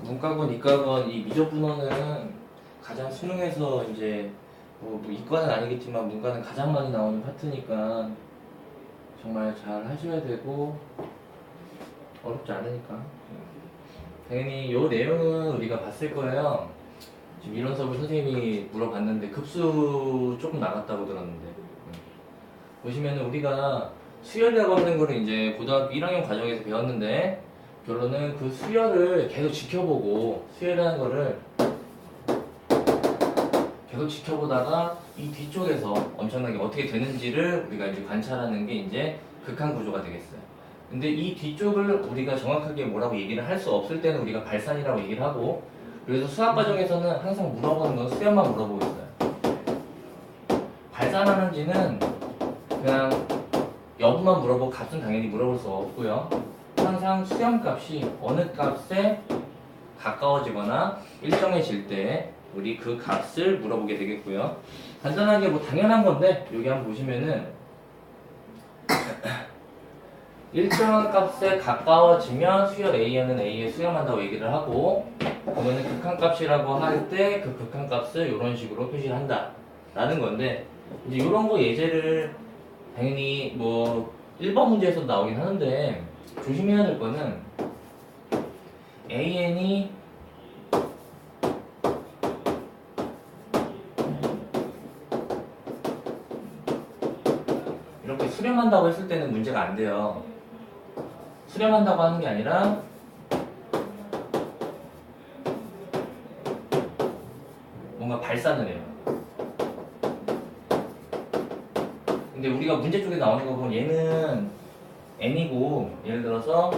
문과건, 이과건 이 미적분원은 가장 수능에서 이제 뭐 이과는 아니겠지만 문과는 가장 많이 나오는 파트니까 정말 잘 하셔야 되고 어렵지 않으니까 당연히 이 내용은 우리가 봤을 거예요. 지금 이론 수업을 선생님이 물어봤는데 급수 조금 나갔다고 들었는데 보시면은 우리가 수열이라고 하는 거를 이제 고등학교 1학년 과정에서 배웠는데 결론은 그 수열을 계속 지켜보고 수열이라는 거를 계속 지켜보다가 이 뒤쪽에서 엄청나게 어떻게 되는지를 우리가 이제 관찰하는 게 이제 극한 구조가 되겠어요. 근데 이 뒤쪽을 우리가 정확하게 뭐라고 얘기를 할 수 없을 때는 우리가 발산이라고 얘기를 하고 그래서 수학 과정에서는 항상 물어보는 건 수열만 물어보고 있어요. 발산하는지는 그냥 여부만 물어보고 값은 당연히 물어볼 수 없고요. 항상 수렴값이 어느 값에 가까워지거나 일정해질 때 우리 그 값을 물어보게 되겠고요. 간단하게 뭐 당연한 건데 여기 한번 보시면은 일정한 값에 가까워지면 수열 AN은 A에 수렴한다고 얘기를 하고 그러면 극한값이라고 할 때 그 극한값을 이런 식으로 표시를 한다 라는 건데 이제 이런 거 예제를 당연히 뭐 1번 문제에서 나오긴 하는데 조심해야 될 거는 AN이 이렇게 수렴한다고 했을 때는 문제가 안 돼요. 수렴한다고 하는 게 아니라 뭔가 발산을 해요. 근데 우리가 문제 쪽에 나오는 거 보면 얘는 n이고 예를 들어서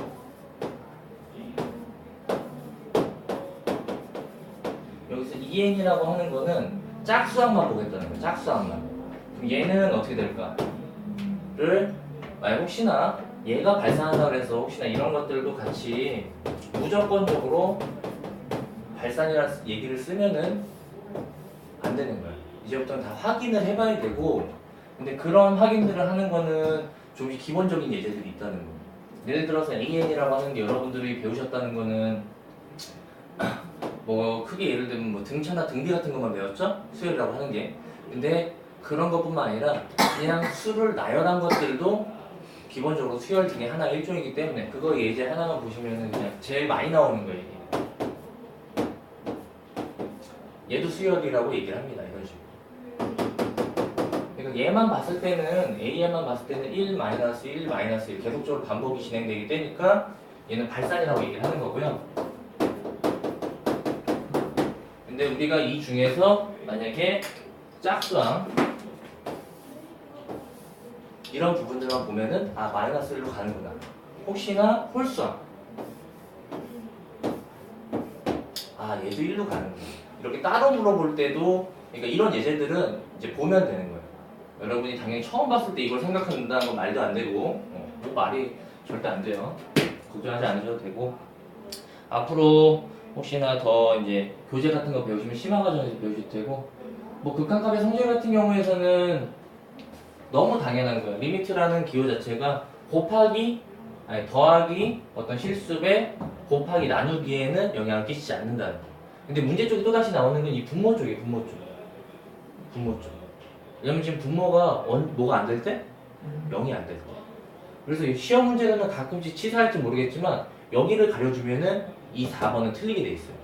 여기서 2n이라고 하는 거는 짝수항만 보겠다는 거예요. 짝수항만. 그럼 얘는 어떻게 될까? 를 만약 혹시나 얘가 발산한다고 해서 혹시나 이런 것들도 같이 무조건적으로 발산이라는 얘기를 쓰면은 안 되는 거예요. 이제부터는 다 확인을 해봐야 되고 근데 그런 확인들을 하는 거는 좀 기본적인 예제들이 있다는 거예요. 예를 들어서 AN이라고 하는 게 여러분들이 배우셨다는 거는 뭐 크게 예를 들면 뭐 등차나 등비 같은 것만 배웠죠? 수열이라고 하는 게. 근데 그런 것뿐만 아니라 그냥 수를 나열한 것들도 기본적으로 수열 중에 하나 일종이기 때문에 그거 예제 하나만 보시면은 그냥 제일 많이 나오는 거예요. 얘도 수열이라고 얘기를 합니다. 이런 식으로. 그러니까 얘만 봤을 때는 AN만 봤을 때는 1, 마이너스 1, 마이너스 1 계속적으로 반복이 진행되기 때니까 얘는 발산이라고 얘기를 하는 거고요. 근데 우리가 이 중에서 만약에 짝수항 이런 부분들만 보면은 아 마이너스 1로 가는구나. 혹시나 홀수항 아 얘도 1로 가는구나. 이렇게 따로 물어볼 때도 그러니까 이런 예제들은 이제 보면 되는 거예요. 여러분이 당연히 처음 봤을 때 이걸 생각한다는 건 말도 안 되고 뭐 말이 절대 안 돼요. 걱정하지 않으셔도 되고 앞으로 혹시나 더 이제 교재 같은 거 배우시면 심화 과정에서 배우실 테고 뭐 극한값의 성질 같은 경우에서는 너무 당연한 거예요. 리미트라는 기호 자체가 곱하기 아니 더하기 어떤 실수배 곱하기 나누기에는 영향을 끼치지 않는다는 거예요. 근데 문제 쪽에 또다시 나오는 건 이 분모 쪽이에요. 분모 쪽. 왜냐면 지금 분모가 뭐가 안 될 때? 0이 안 될 때. 그래서 이 시험 문제는 가끔씩 치사할지 모르겠지만 여기를 가려주면은 이 4번은 틀리게 돼 있어요.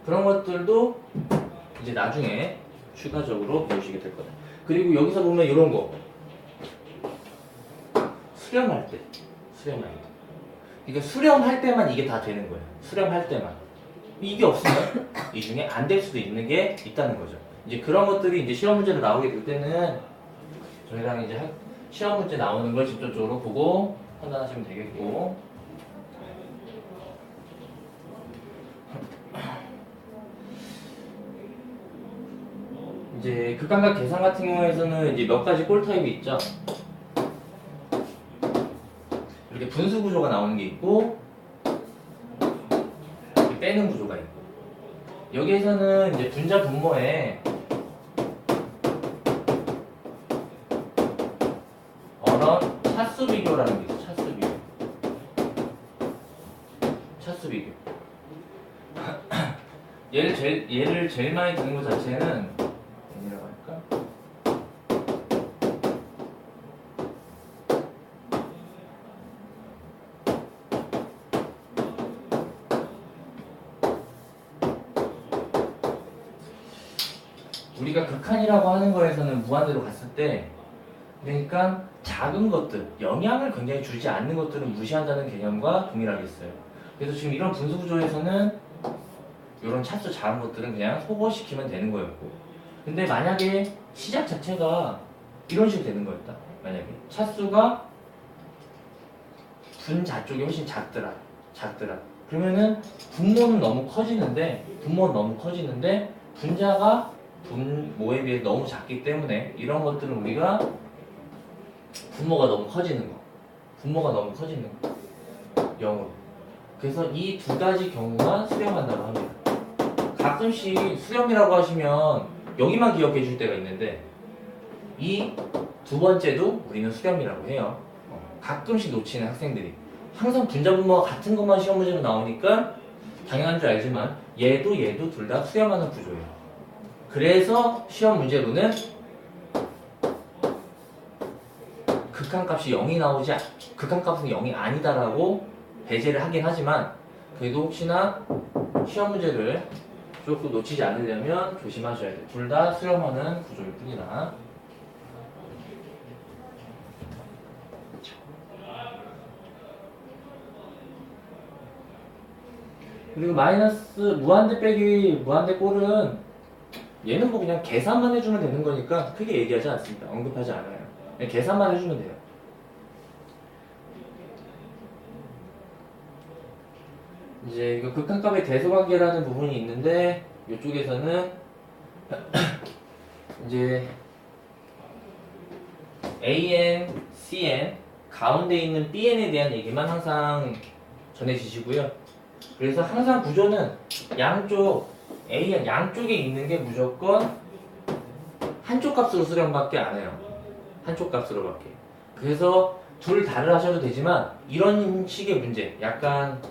그런 것들도 이제 나중에 추가적으로 배우시게 될 거다. 그리고 여기서 보면 이런 거 수렴할 때 그러니까 수렴할 때만 이게 다 되는 거예요. 수렴할 때만 이게 없으면 이 중에 안 될 수도 있는 게 있다는 거죠. 이제 그런 것들이 이제 시험 문제로 나오게 될 때는 저희랑 이제 시험 문제 나오는 걸 직접적으로 보고 판단하시면 되겠고 이제 극한각 계산 같은 경우에서는 이제 몇 가지 꼴 타입이 있죠. 이렇게 분수 구조가 나오는 게 있고 이렇게 빼는 구조가 있고 여기에서는 이제 분자 분모에 어런 차수 비교라는 게 있어요. 차수 비교. 차수 비교. 얘를 제일 많이 드는 것 자체는 n이라고 할까? 우리가 극한이라고 하는 거에서는 무한대로 갔을 때, 그러니까 작은 것들, 영향을 굉장히 주지 않는 것들은 무시한다는 개념과 동일하겠어요. 그래서 지금 이런 분수 구조에서는 이런 차수 작은 것들은 그냥 소거시키면 되는 거였고, 근데 만약에 시작 자체가 이런 식으로 되는 거였다. 만약에 차수가 분자 쪽이 훨씬 작더라. 그러면은 분모는 너무 커지는데 분자가 분모에 비해 너무 작기 때문에 이런 것들은 우리가 분모가 너무 커지는 거 0으로. 그래서 이 두 가지 경우가 수렴한다고 합니다. 가끔씩 수렴이라고 하시면 여기만 기억해 줄 때가 있는데 이 두 번째도 우리는 수렴이라고 해요. 가끔씩 놓치는 학생들이 항상 분자 분모가 같은 것만 시험 문제로 나오니까 당연한 줄 알지만 얘도 둘 다 수렴하는 구조예요. 그래서 시험 문제로는 극한값이 0이 아니다라고 배제를 하긴 하지만 그래도 혹시나 시험 문제를 조금 놓치지 않으려면 조심하셔야 돼요. 둘 다 수렴하는 구조일 뿐이다. 그리고 마이너스 무한대 빼기 무한대 꼴은 얘는 뭐 그냥 계산만 해주면 되는 거니까 크게 얘기하지 않습니다. 언급하지 않아요. 그냥 계산만 해주면 돼요. 이제 이거 극한값의 대소관계라는 부분이 있는데 이쪽에서는 이제 AN, CN 가운데 있는 BN에 대한 얘기만 항상 전해주시고요. 그래서 항상 구조는 양쪽 AN 양쪽에 있는 게 무조건 한쪽 값으로 수렴밖에 안 해요. 한쪽 값으로밖에. 그래서 둘 다를 하셔도 되지만 이런 식의 문제 약간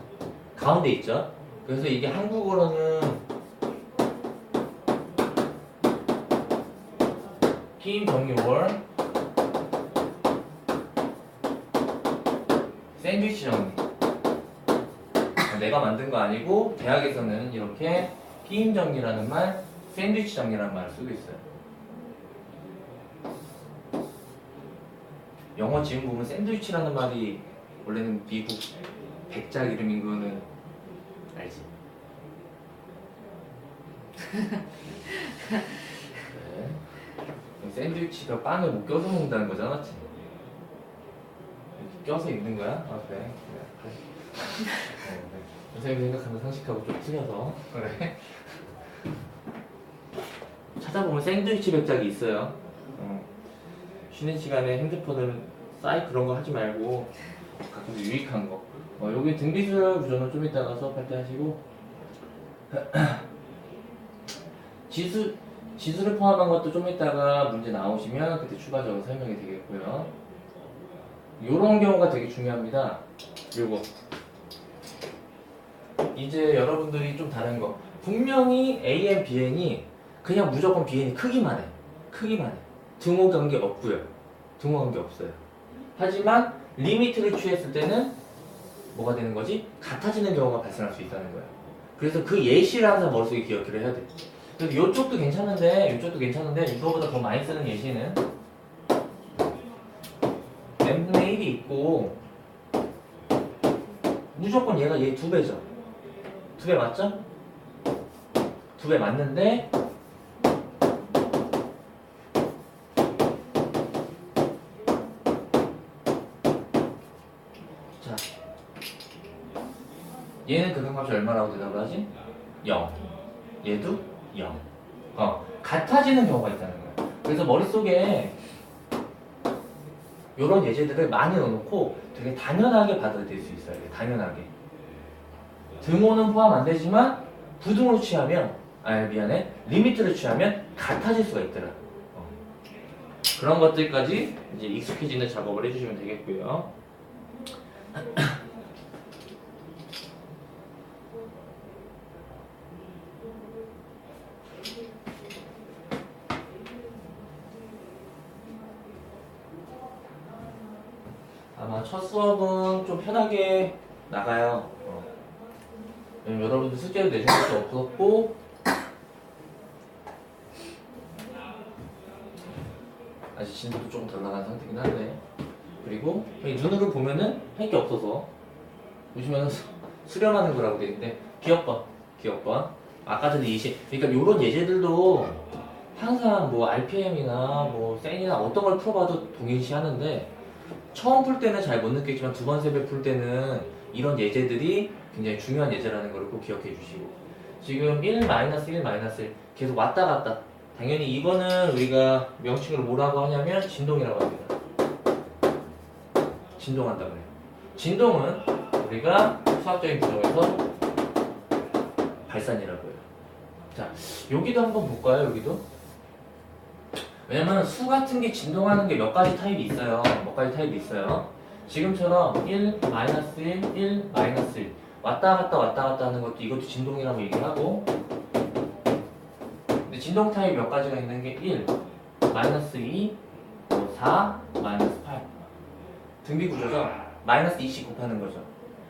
가운데 있죠. 그래서 이게 한국어로는 피임 정리월 샌드위치 정리. 내가 만든 거 아니고 대학에서는 이렇게 피임 정리라는 말, 샌드위치 정리라는 말을 쓰고 있어요. 영어 지금 보면 샌드위치라는 말이 원래는 미국 백작 이름인 거는 알지? 네. 샌드위치가 빵을 못 껴서 먹는다는 거잖아, 맞지? 껴서 입는 거야? 아 그래. 그래. 선생님이 생각하는 상식하고 좀 틀려서 그래. 찾아보면 샌드위치 백작이 있어요. 쉬는 시간에 핸드폰을 그런 거 하지 말고 가끔 유익한 거. 여기 등비술 구조는 좀 이따가 수업할 때 하시고 지수를 포함한 것도 좀 이따가 문제 나오시면 그때 추가적으로 설명이 되겠고요. 요런 경우가 되게 중요합니다. 요거 이제 여러분들이 좀 다른 거 분명히 AN, BN이 그냥 무조건 BN이 크기만 해. 등호 관계 없고요. 등호 관계 없어요. 하지만 리미트를 취했을 때는 뭐가 되는 거지? 같아지는 경우가 발생할 수 있다는 거예요. 그래서 그 예시를 항상 머릿속에 기억을 해야 돼. 그래서 이쪽도 괜찮은데 이거보다 더 많이 쓰는 예시는 n분의 1이 있고 무조건 얘가 얘 2배죠. 2배 맞죠? 2배 맞는데 자 얘는 극한값이 얼마라고 대답을 하지? 0. 얘도 0. 같아지는 경우가 있다는 거예요. 그래서 머릿속에 이런 예제들을 많이 넣어놓고 되게 당연하게 받아들일 수 있어요. 당연하게. 등호는 포함 안 되지만 부등호로 취하면 리미트를 취하면 같아질 수가 있더라. 그런 것들까지 이제 익숙해지는 작업을 해주시면 되겠고요. 첫 수업은 좀 편하게 나가요. 여러분들 숙제도 내신 것도 없었고 아직 진도도 조금 덜 나간 상태긴 한데 그리고 눈으로 보면은 할 게 없어서 보시면은 수렴하는 거라고 되어 있는데 기억봐 아까 전에 그러니까 요런 예제들도 항상 뭐 RPM이나 뭐 센이나 어떤 걸 풀어봐도 동일시 하는데 처음 풀 때는 잘 못 느끼지만 두 번, 세 번 풀 때는 이런 예제들이 굉장히 중요한 예제라는 걸 꼭 기억해 주시고 지금 1, 1 계속 왔다 갔다 당연히 이거는 우리가 명칭으로 뭐라고 하냐면 진동이라고 합니다. 진동한다 그래요. 진동은 우리가 수학적인 구조에서 발산이라고 해요. 자, 여기도 한번 볼까요? 여기도? 왜냐면 수 같은 게 진동하는 게 몇 가지 타입이 있어요. 지금처럼 1, -1, 1, -1 왔다 갔다 하는 것도 이것도 진동이라고 얘기하고 근데 진동 타입 몇 가지가 있는 게 1, -2, 4, -8 등비 구조죠. -2씩 곱하는 거죠.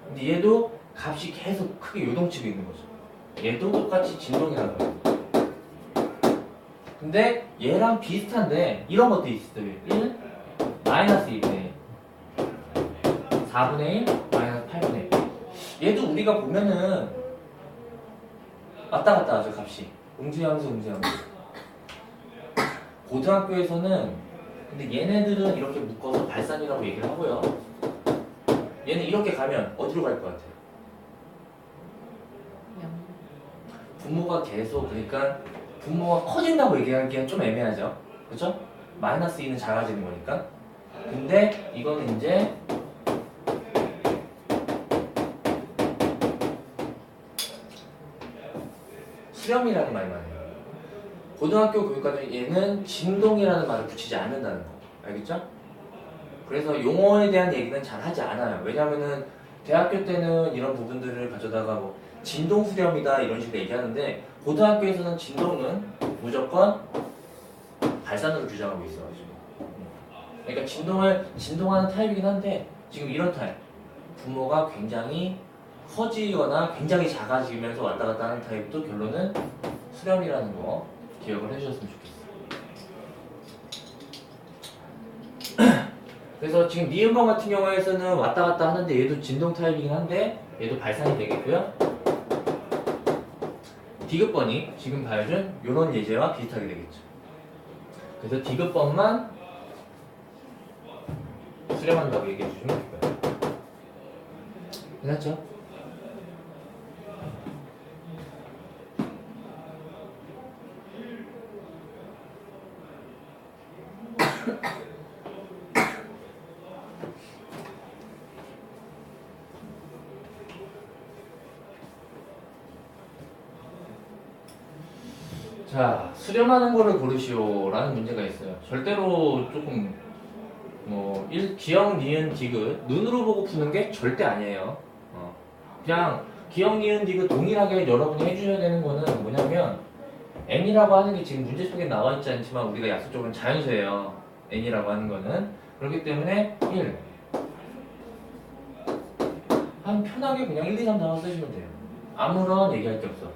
근데 얘도 값이 계속 크게 요동치고 있는 거죠. 얘도 똑같이 진동이라고 해요. 근데 얘랑 비슷한데 이런 것도 있어요. 1, -2분의 4분의 1, -8분의 1 얘도 우리가 보면은 왔다 갔다 하죠. 값이 음수양수 고등학교에서는 근데 얘네들은 이렇게 묶어서 발산이라고 얘기를 하고요. 얘는 이렇게 가면 어디로 갈 것 같아요? 분모가 계속 그러니까 분모가 커진다고 얘기하기엔 좀 애매하죠. 그렇죠? -2는 작아지는 거니까. 근데 이거는 이제 수렴이라는 말만 해요. 고등학교 교육과정 얘는 진동이라는 말을 붙이지 않는다는 거. 알겠죠? 그래서 용어에 대한 얘기는 잘 하지 않아요. 왜냐면은 대학교 때는 이런 부분들을 가져다가 뭐 진동 수렴이다 이런 식으로 얘기하는데 고등학교에서는 진동은 무조건 발산으로 규정하고 있어가지고 그러니까 진동하는 타입이긴 한데 지금 이런 타입 분모가 굉장히 커지거나 굉장히 작아지면서 왔다 갔다 하는 타입도 결론은 수렴이라는 거 기억을 해주셨으면 좋겠어요. 그래서 지금 니은번 같은 경우에서는 왔다 갔다 하는데 얘도 진동 타입이긴 한데 얘도 발산이 되겠고요. 디귿번이 지금 봐준 이런 예제와 비슷하게 되겠죠. 그래서 디귿번만 수렴한다고 얘기해 주시면 될 거예요. 괜찮죠? 자, 수렴하는 거를 고르시오라는 문제가 있어요. 절대로 조금 기억, 니은, 디귿 눈으로 보고 푸는 게 절대 아니에요. 그냥 기억, 니은, 디귿 동일하게 여러분이 해주셔야 되는 거는 뭐냐면 n이라고 하는 게 지금 문제 속에 나와 있지 않지만 우리가 약속적으로는 자연수예요. n이라고 하는 거는 그렇기 때문에 1 한 편하게 그냥 1, 2, 3 단어 쓰시면 돼요. 아무런 얘기할 게 없어.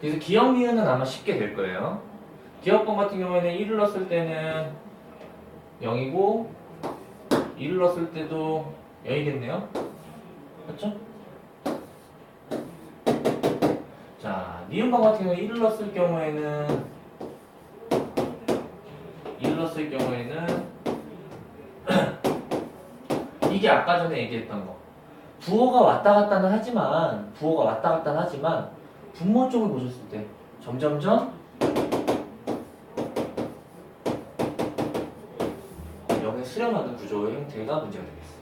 그래서 기억, 니은은 아마 쉽게 될 거예요. 기억번 같은 경우에는 1을 넣었을 때는 0이고 2를 넣었을 때도 0이겠네요. 그렇죠? 자, 니은번 같은 경우에 1을 넣었을 경우에는 이게 아까 전에 얘기했던 거. 부호가 왔다 갔다는 하지만 분모 쪽을 보셨을 때 점점점 여기 수렴하는 구조의 형태가 문제가 되겠어요.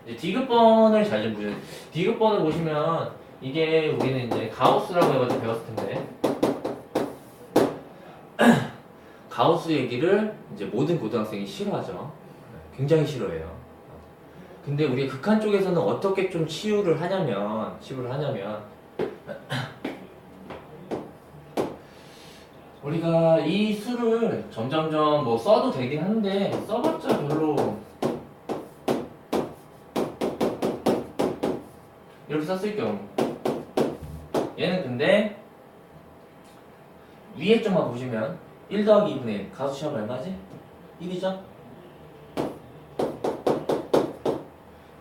이제 디귿번을 잘 좀 보셔야 돼요. 디귿번을 보시면 이게 우리는 이제 가우스라고 해가지고 배웠을 텐데 가우스 얘기를 이제 모든 고등학생이 싫어하죠. 굉장히 싫어해요. 근데 우리 극한 쪽에서는 어떻게 좀 치유를 하냐면 우리가 이 수를 점점점 뭐 써도 되긴 한데 써봤자 별로 이렇게 썼을 경우 얘는 근데 위에 쪽만 보시면 1 더하기 2분의 1 가수 시합 얼마지? 1이죠?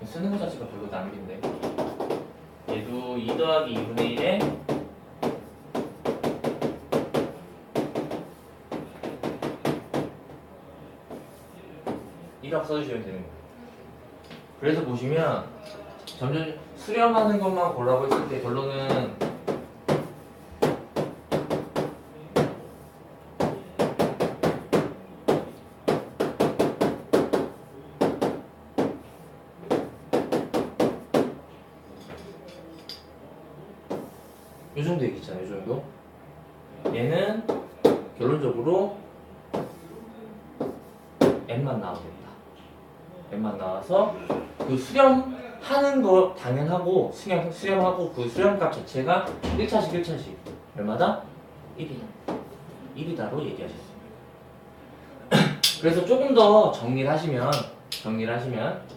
쓰는 거 자체가 별로 낭비인데 얘도 2 더하기 2분의 1에 1억 써주시면 되는 거예요. 그래서 보시면 점점 수렴하는 것만 보라고 했을 때 결론은 요 정도 얘기잖아요. 요 정도. 얘는 결론적으로 n만 나오겠다. n만 나와서 그 수렴하는 거 당연하고 수렴하고 그 수렴값 자체가 1차식 얼마다? 1이다. 1이다로 얘기하셨습니다. 그래서 조금 더 정리를 하시면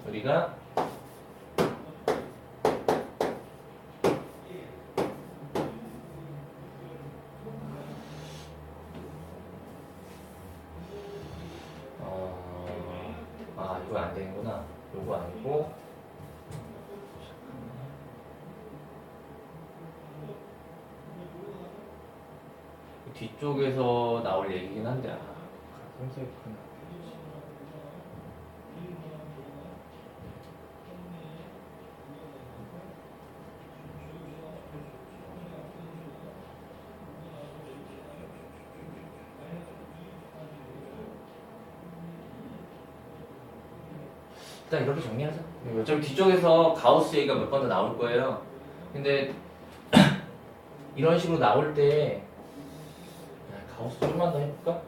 우리가 이거 안 되는구나. 요거 아니고 뒤쪽에서 나올 얘기긴 한데 생각했구나. 일단 이렇게 정리하자. 어차피 뒤쪽에서 가우스 얘기가 몇 번 더 나올 거예요. 근데 이런 식으로 나올 때 가우스 좀만 더 해볼까?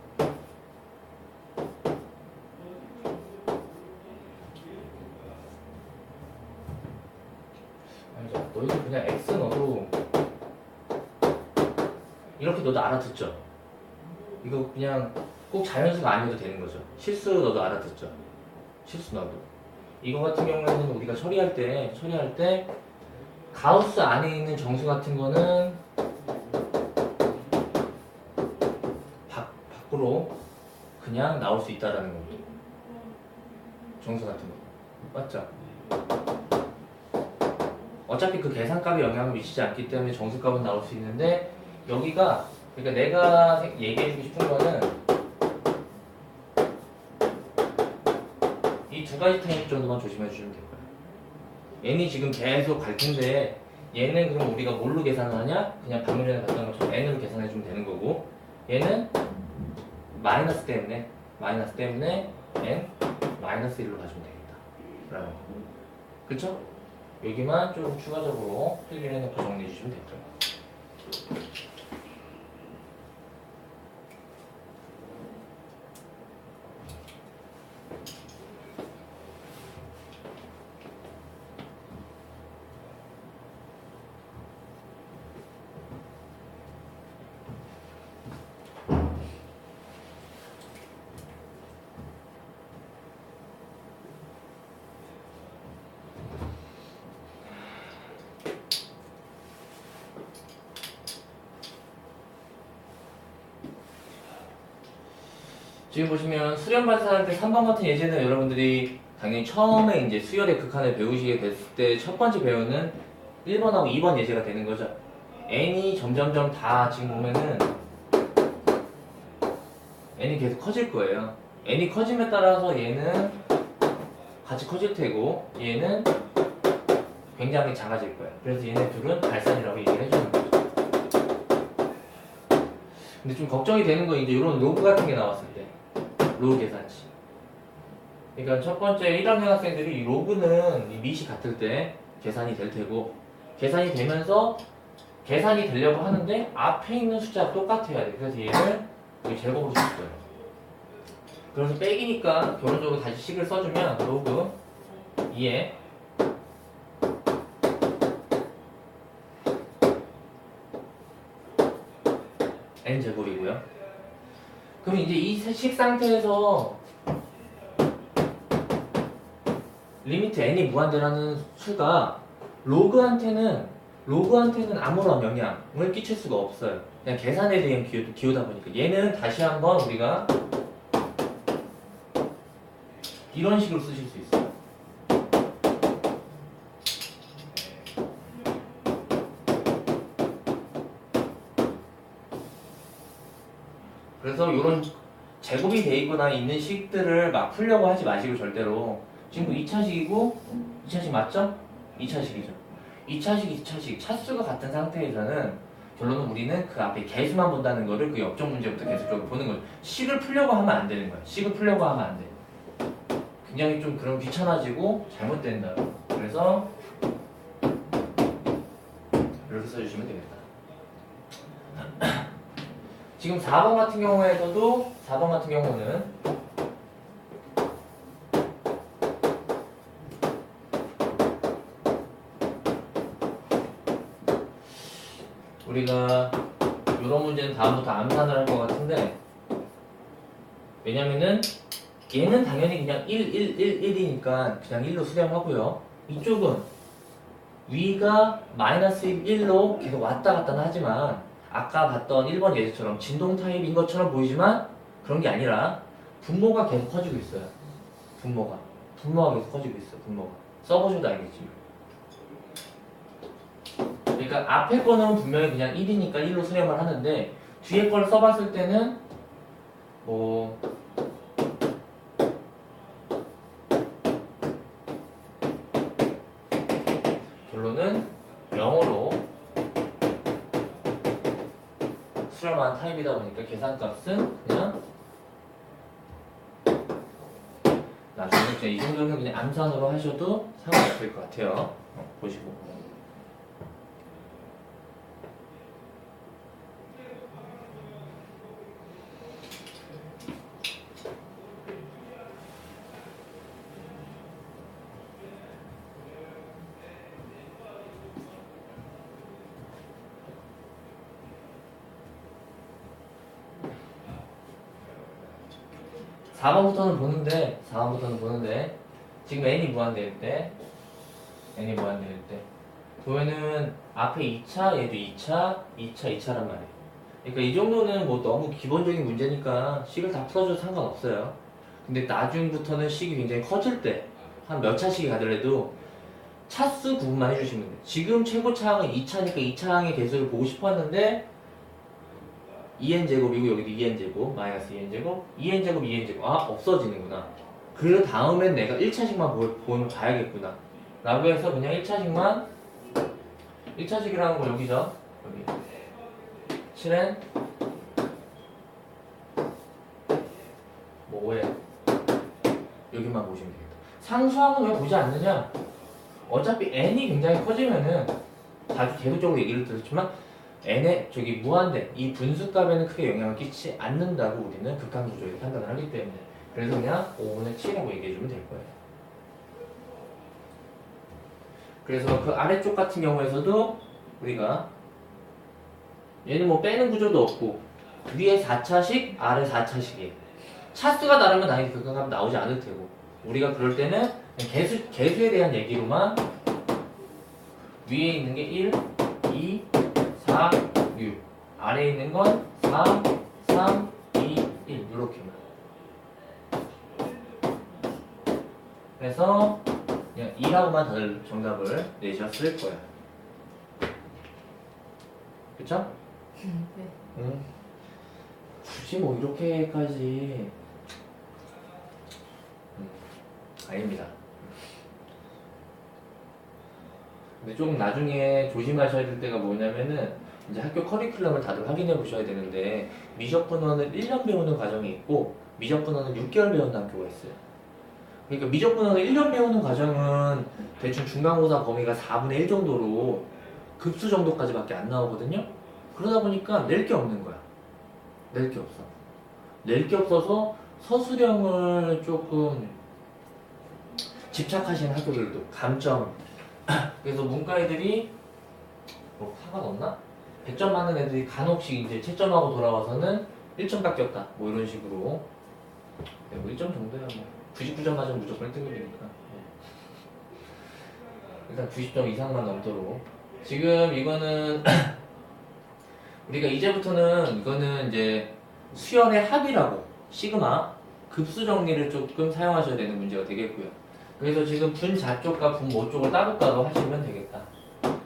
아니죠. 너희들 그냥 X 넣어도 이렇게 넣어도 알아듣죠? 이거 그냥 꼭 자연수가 아니어도 되는 거죠. 실수 넣어도 알아듣죠? 실수 넣어도. 이거 같은 경우에는 우리가 처리할 때 가우스 안에 있는 정수 같은 거는 밖으로 그냥 나올 수 있다라는 겁니다. 정수 같은 거. 맞죠? 어차피 그 계산값에 영향을 미치지 않기 때문에 정수값은 나올 수 있는데 여기가 그러니까 내가 얘기해주고 싶은 거는 이 두 가지 타입 정도만 조심해 주시면 될 거예요. n이 지금 계속 갈 텐데 얘는 그럼 우리가 뭘로 계산을 하냐? 그냥 방금 전에 봤던 것처럼 n으로 계산해 주면 되는 거고 얘는 마이너스 때문에 n 마이너스 1로 가주면 되겠다. 라는 거. 그쵸? 여기만 좀 추가적으로 필기를 해놓고 정리해 주시면 될 거예요. 지금 보시면 수렴 발산할 때 3번 같은 예제는 여러분들이 당연히 처음에 이제 수열의 극한을 배우시게 됐을 때 첫 번째 배우는 1번하고 2번 예제가 되는 거죠. n이 점점점 다 지금 보면은 n이 계속 커질 거예요. n이 커짐에 따라서 얘는 같이 커질 테고 얘는 굉장히 작아질 거예요. 그래서 얘네 둘은 발산이라고 얘기를 해주는 거죠. 근데 좀 걱정이 되는 건 이제 이런 로그 같은 게 나왔을 때 로그 계산치. 그러니까 첫 번째 1학년 학생들이 이 로그는 이 밑이 같을 때 계산이 될 테고 계산이 되면서 계산이 되려고 하는데 앞에 있는 숫자가 똑같아야 돼. 그래서 얘를 여기 제곱으로 쓸 거예요. 그래서 빼기니까 결론적으로 다시 식을 써주면 로그 2에 n제곱이고요. 그럼 이제 이 식 상태에서 리미트 n이 무한대라는 수가 로그한테는 아무런 영향을 끼칠 수가 없어요. 그냥 계산에 대한 기호다 보니까 얘는 다시 한번 우리가 이런 식으로 쓰실 수 있어요. 그래서 이런 제곱이 돼 있거나 있는 식들을 막 풀려고 하지 마시고 절대로. 지금 2차식이고 2차식 맞죠? 2차식이죠. 2차식 차수가 같은 상태에서는 결론은 우리는 그 앞에 개수만 본다는 거를 그 역적 문제부터 계속적으로 보는 거죠. 식을 풀려고 하면 안 되는 거야. 식을 풀려고 하면 안 돼. 굉장히 좀 그런 귀찮아지고 잘못된다. 그래서 이렇게 써주시면 되겠다. 지금 4번 같은 경우에서도 4번 같은 경우는 우리가 이런 문제는 다음부터 암산을 할 것 같은데 왜냐면은 얘는 당연히 그냥 1이니까 그냥 1로 수렴하고요. 이쪽은 위가 마이너스 1로 계속 왔다 갔다 하지만 아까 봤던 1번 예제처럼 진동 타입인 것처럼 보이지만 그런 게 아니라 분모가 계속 커지고 있어요. 분모가 계속 커지고 있어. 분모가 써보셔도 알겠지. 그러니까 앞에 거는 분명히 그냥 1이니까 1로 수렴을 하는데 뒤에 걸 써봤을 때는 뭐 결론은 0으로 수렴한 타입이다 보니까 계산값은 그냥 나중에 그냥 이 정도는 그냥 암산으로 하셔도 상관없을 것 같아요. 보시고. 4번부터는 보는데 지금 n이 무한대일 때 보면은 앞에 2차 얘도 2차란 말이에요. 그러니까 이 정도는 뭐 너무 기본적인 문제니까 식을 다 풀어줘도 상관없어요. 근데 나중부터는 식이 굉장히 커질 때 한 몇 차식이 가더라도 차수 구분만 해주시면 돼요. 지금 최고차항은 2차니까 2차항의 개수를 보고 싶었는데 2n제곱이고 여기도 2n제곱 마이너스 2n제곱 2n제곱 아 없어지는구나. 그 다음엔 내가 1차식만 봐야겠구나 라고 해서 그냥 1차식이라는 거 여기죠. 여기 7n 뭐 5n 여기만 보시면 되겠다. 상수항은 왜 보지 않느냐? 어차피 n이 굉장히 커지면은 아주 계속적으로 얘기를 들었지만 n의 저기 무한대 이 분수값에는 크게 영향을 끼치지 않는다고 우리는 극한구조에서 판단을 하기 때문에 그래서 그냥 5분의 7이라고 얘기해주면 될 거예요. 그래서 그 아래쪽 같은 경우에서도 우리가 얘는 뭐 빼는 구조도 없고 위에 4차식 아래 4차식이에요. 차수가 다르면 당연히 극한값 나오지 않을 테고 우리가 그럴 때는 개수에 대한 얘기로만 위에 있는 게 1, 2, 4, 6 아래에 있는 건 4, 3, 2, 1 이렇게만. 그래서 그냥 2라고만 다들 정답을 내셨을 거야. 그쵸? 네. 굳이 뭐 이렇게까지 아닙니다. 근데 좀 나중에 조심하셔야 될 때가 뭐냐면은 이제 학교 커리큘럼을 다들 확인해 보셔야 되는데 미적분원을 1년 배우는 과정이 있고 미적분원을 6개월 배우는 학교가 있어요. 그러니까 미적분원을 1년 배우는 과정은 대충 중간고사 범위가 4분의 1 정도로 급수 정도까지밖에 안 나오거든요. 그러다 보니까 낼 게 없는 거야. 낼 게 없어. 낼 게 없어서 서술형을 조금 집착하시는 학교들도 감점. 그래서 문과 애들이 뭐 상관없나? 100점 맞는 애들이 간혹씩 이제 채점하고 돌아와서는 1점 깎였다. 뭐 이런 식으로. 뭐 1점 정도야 뭐. 99점 맞으면 무조건 1등급이니까. 일단 90점 이상만 넘도록. 지금 이거는 우리가 이제부터는 이거는 이제 수열의 합이라고 시그마 급수 정리를 조금 사용하셔야 되는 문제가 되겠고요. 그래서 지금 분자 쪽과 분모 쪽을 따로따로 하시면 되겠다.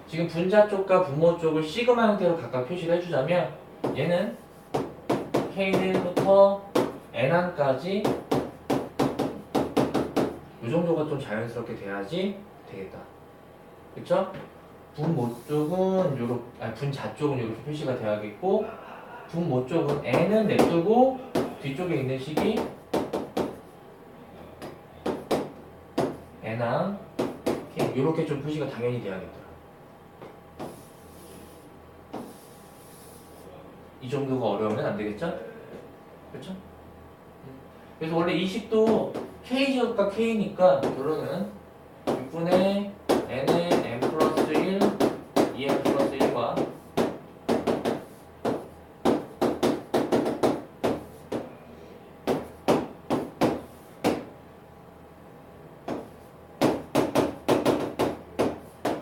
지금 분자 쪽과 분모 쪽을 시그마 형태로 각각 표시를 해주자면 얘는 K1부터 N1까지 이 정도가 좀 자연스럽게 돼야지 되겠다. 그쵸? 분모 쪽은 요렇게, 아니 분자 쪽은 이렇게 표시가 돼야겠고 분모 쪽은 N은 냅두고 뒤쪽에 있는 식이 N항 이렇게 좀 표시가 당연히 돼야겠더라. 이 정도가 어려우면 안 되겠죠? 그렇죠? 그래서 원래 이 식도 K제곱과 K니까 결론은 6분의 N의 N 플러스 1, 2N 플러스 1과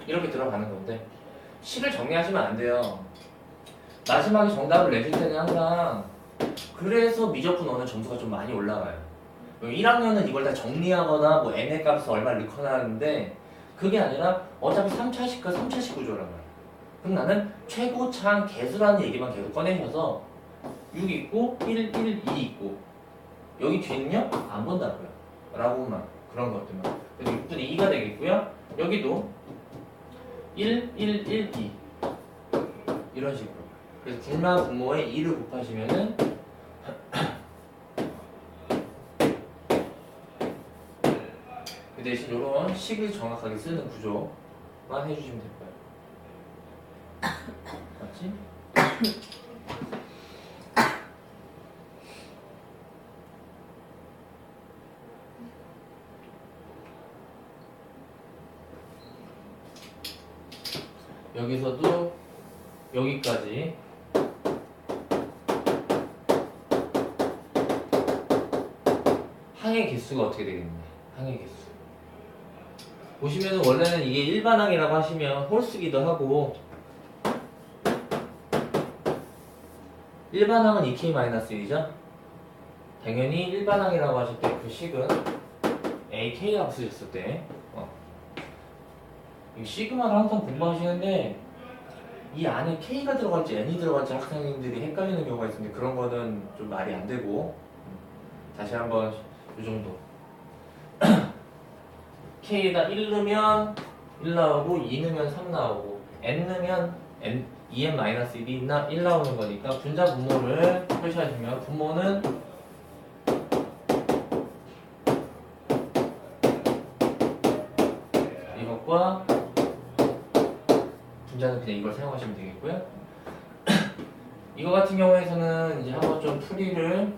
이렇게 들어가는 건데 식을 정리하시면 안 돼요. 마지막에 정답을 내줄 때는 항상 그래서 미적분 어는 점수가 좀 많이 올라가요. 1학년은 이걸 다 정리하거나 뭐 n의 값을 얼마를 넣거나 하는데 그게 아니라 어차피 3차식과 3차식 구조란 말이야. 그럼 나는 최고차항 개수라는 얘기만 계속 꺼내셔서 6 있고 1, 1, 2 있고 여기 뒤는요? 안 본다고요. 라고만 그런 것들만. 그래서 6분의 2가 되겠고요. 여기도 1, 1, 1, 2 이런 식으로. 그래서 분마 분모에 2를 곱하시면은 그 대신 이런 식을 정확하게 쓰는 구조만 해주시면 될 거예요. 맞지? 여기서도 여기까지 항의 개수가 어떻게 되겠냐? 항의 개수. 보시면은 원래는 이게 일반항이라고 하시면 홀수기도 하고 일반항은 2k-1이죠? 당연히 일반항이라고 하실 때 그 식은 ak라고 쓰셨을 때 이 시그마를 항상 공부하시는데 이 안에 k가 들어갈지 n이 들어갈지 학생들이 헷갈리는 경우가 있는데 그런 거는 좀 말이 안 되고 다시 한번 이 정도 k에다 1 넣으면 1 나오고 2 넣으면 3 나오고 n 넣으면 2n-1이 1 나오는 거니까 분자 분모를 표시하시면 분모는 이것과 분자는 그냥 이걸 사용하시면 되겠고요. 이거 같은 경우에서는 이제 한번 좀 풀이를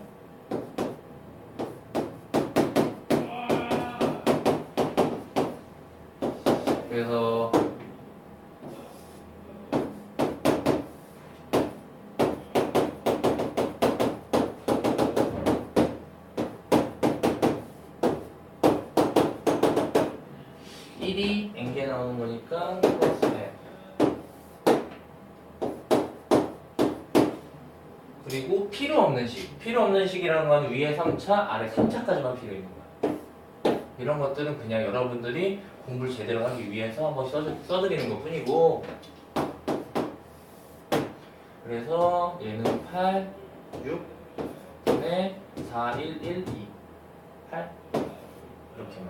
그래서 n개 나오는 거니까 플러스 n 그리고 필요 없는 식 필요 없는 식이라는 건 위에 3차 아래 3차까지만 필요 있는 거야. 이런 것들은 그냥 여러분들이 공부를 제대로 하기 위해서 한번 써드리는 것 뿐이고 그래서 얘는 8, 6, 4, 1, 1, 2 8 이렇게만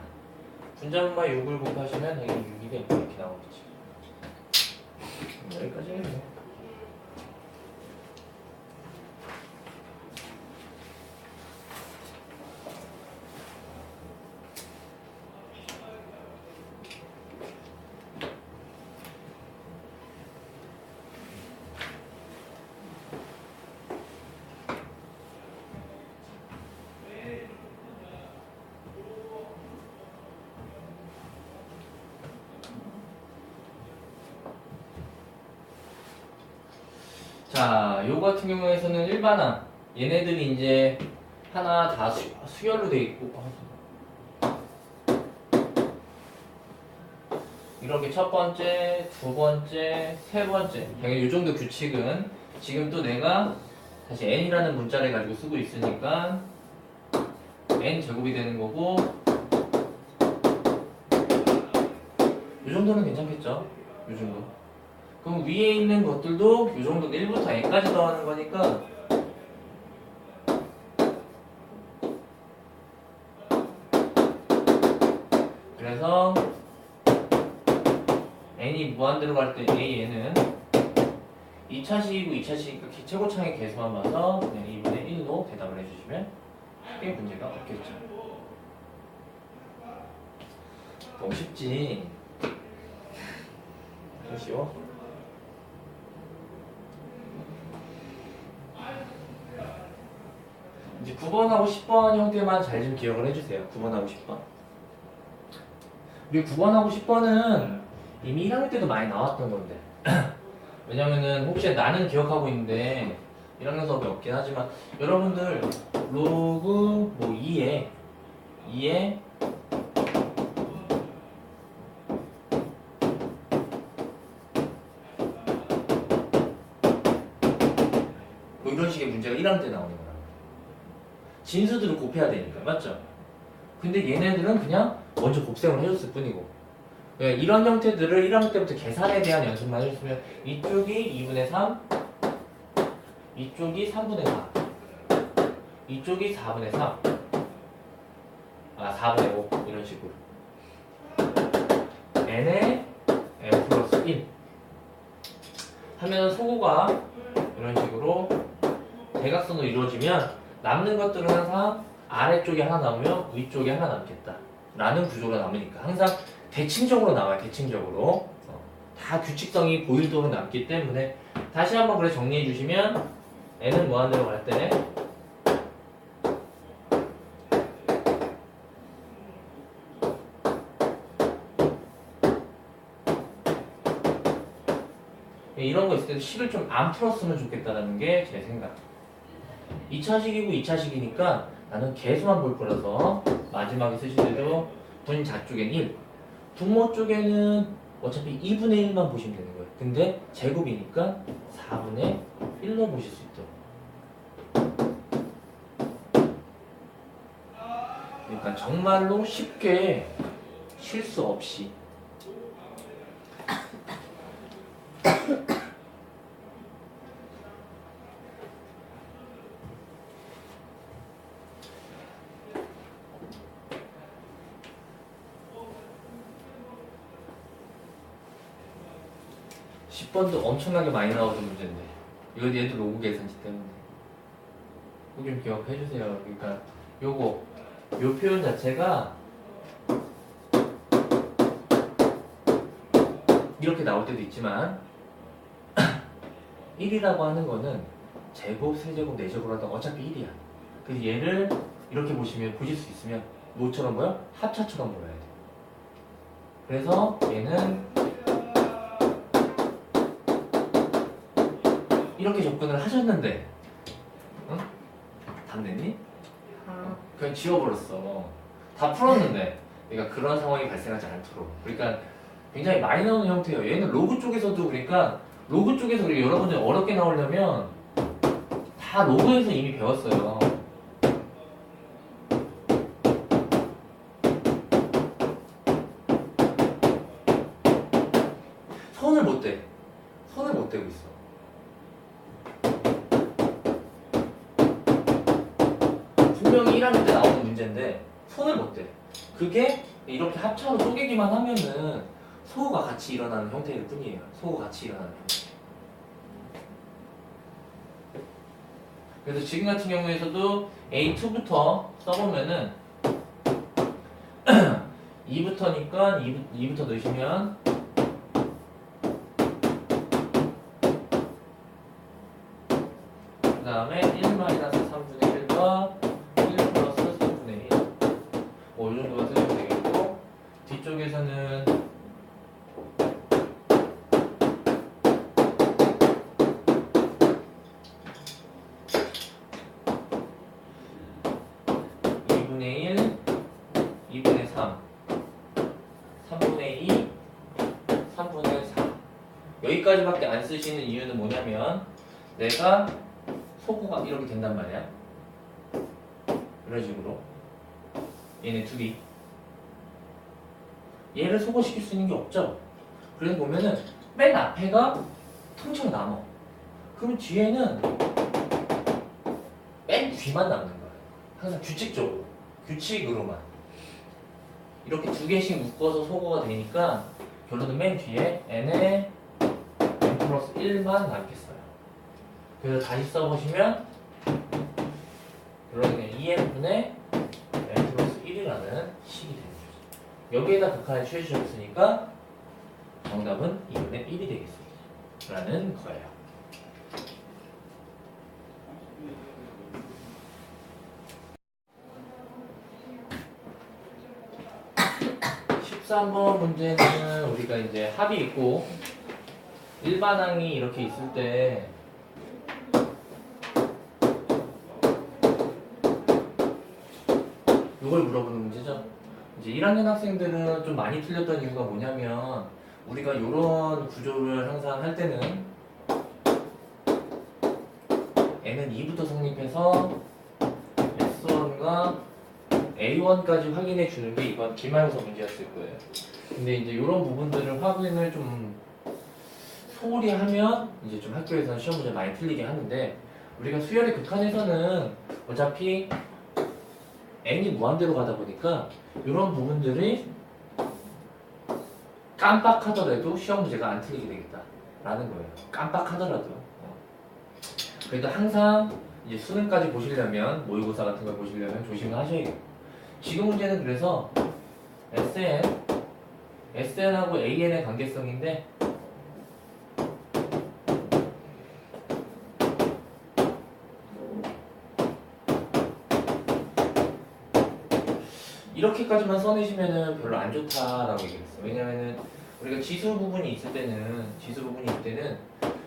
분자분모에 6을 곱하시면 당연히 6이 이렇게 나오겠지. 여기까지 해요. 자, 요 같은 경우에서는 일반항 얘네들이 이제 하나 다 수열로 돼 있고 이렇게 첫 번째, 두 번째, 세 번째. 당연히 이 정도 규칙은 지금 또 내가 다시 n이라는 문자를 가지고 쓰고 있으니까 n 제곱이 되는 거고 이 정도는 괜찮겠죠? 이 정도. 그럼 위에 있는 것들도 이 정도 1부터 n까지 더하는 거니까 그래서 n이 무한대로 갈 때 an은 2차식이고 2차식이니까 최고차의 개수만 봐서 그냥 2분의 1로 대답을 해주시면 크게 문제가 없겠죠. 너무 쉽지? 좀 쉬워? 이제 9번하고 10번 형태만 잘 좀 기억을 해주세요. 9번하고 10번. 우리 9번하고 10번은 이미 1학년 때도 많이 나왔던 건데 왜냐면은 혹시 나는 기억하고 있는데 1학년 수업이 없긴 하지만 여러분들 로그 뭐 2에 뭐 이런 식의 문제가 1학년 때 나오는 거라. 진수들을 곱해야 되니까 맞죠? 근데 얘네들은 그냥 먼저 곱셈을 해줬을 뿐이고 이런 형태들을 1학년 때부터 계산에 대한 연습만 해줬으면 이쪽이 2분의 3 이쪽이 3분의 4 이쪽이 4분의 3 4분의 5 이런 식으로 n에 n 플러스 1 하면 소구가 이런 식으로 대각선으로 이루어지면 남는 것들은 항상 아래쪽에 하나 남으면 위쪽에 하나 남겠다 라는 구조가 남으니까 항상 대칭적으로 나와요. 대칭적으로 다 규칙성이 보일도록 남기 때문에 다시 한번 그래 정리해 주시면 n은 무한대로 갈 때 이런 거 있을 때도 식을 좀 안 풀었으면 좋겠다는 게 제 생각. 2차식이고 2차식이니까 나는 개수만 볼 거라서 마지막에 쓰실 때도 분자 쪽엔 1 분모 쪽에는 어차피 2분의 1만 보시면 되는 거예요. 근데 제곱이니까 4분의 1로 보실 수 있도록. 그러니까 정말로 쉽게 실수 없이 10번도 엄청나게 많이 나오던 문제인데 이거 얘도 로그 계산식 때문에 꼭 좀 기억해 주세요. 그러니까 요 표현 자체가 이렇게 나올 때도 있지만 1이라고 하는 거는 제곱, 세제곱, 네제곱 하다 어차피 1이야. 그래서 얘를 이렇게 보실 수 있으면 뭐처럼 보여? 합차처럼 보여야 돼. 그래서 얘는 이렇게 접근을 하셨는데 응? 답 냈니? 그냥 지워버렸어. 다 풀었는데 그러니까 그런 상황이 발생하지 않도록 그러니까 굉장히 많이 나오는 형태예요. 얘는 로그 쪽에서도 그러니까 로그 쪽에서 우리 여러분들 어렵게 나오려면 다 로그에서 이미 배웠어요. 손을 못 대. 손을 못 대고 있어. 분명히 1학년 때 나오는 문제인데 손을 못 대. 그게 이렇게 합차로 쪼개기만 하면은 소호가 같이 일어나는 형태일 뿐이에요. 소호가 같이 일어나는 형태. 그래서 지금 같은 경우에서도 A2부터 써보면은 2부터니까 2부터 넣으시면 그 다음에 1-3분의 1과 1 플러스 3분의 1 이 정도가 쓰시면 되겠고 뒤쪽에서는 2분의 1, 2분의 3, 3분의 2, 3분의 4. 여기까지밖에 안 쓰시는 이유는 뭐냐면 내가 소구가 이렇게 된단 말이야. 이런 식으로 얘네 둘이 얘를 소거시킬 수 있는 게 없죠. 그래서 보면은 맨 앞에가 텅텅 남어. 그럼 뒤에는 맨 뒤만 남는 거야. 항상 규칙적으로, 규칙으로만 이렇게 두 개씩 묶어서 소거가 되니까 결론은 맨 뒤에 n에 n 플러스 1만 남겠어요. 그래서 다시 써보시면 결론은 2n분의 n 플러스 1이라는 식이 되는 거죠. 여기에다 극한을 취해주셨으니까 정답은 2분의 1이 되겠습니다. 라는 거예요. (13번) 문제는 우리가 이제 합이 있고 일반항이 이렇게 있을 때 이걸 물어보는 문제죠. 이제 1학년 학생들은 좀 많이 틀렸던 이유가 뭐냐면 우리가 이런 구조를 항상 할 때는 n은 2부터 성립해서 s1과 a1까지 확인해 주는 게 이번 기말고사 문제였을 거예요. 근데 이제 이런 부분들을 확인을 좀 소홀히 하면 이제 좀 학교에서는 시험 문제 많이 틀리게 하는데 우리가 수열의 극한에서는 어차피 n이 무한대로 가다 보니까 이런 부분들이 깜빡하더라도 시험 문제가 안 틀리게 되겠다라는 거예요. 깜빡하더라도. 그래도 항상 이제 수능까지 보시려면 모의고사 같은 걸 보시려면 조심을 하셔야겠고 지금 문제는 그래서 SN하고 AN의 관계성인데 이렇게까지만 써내시면은 별로 안 좋다라고 얘기했어요. 왜냐면은 우리가 지수 부분이 있을 때는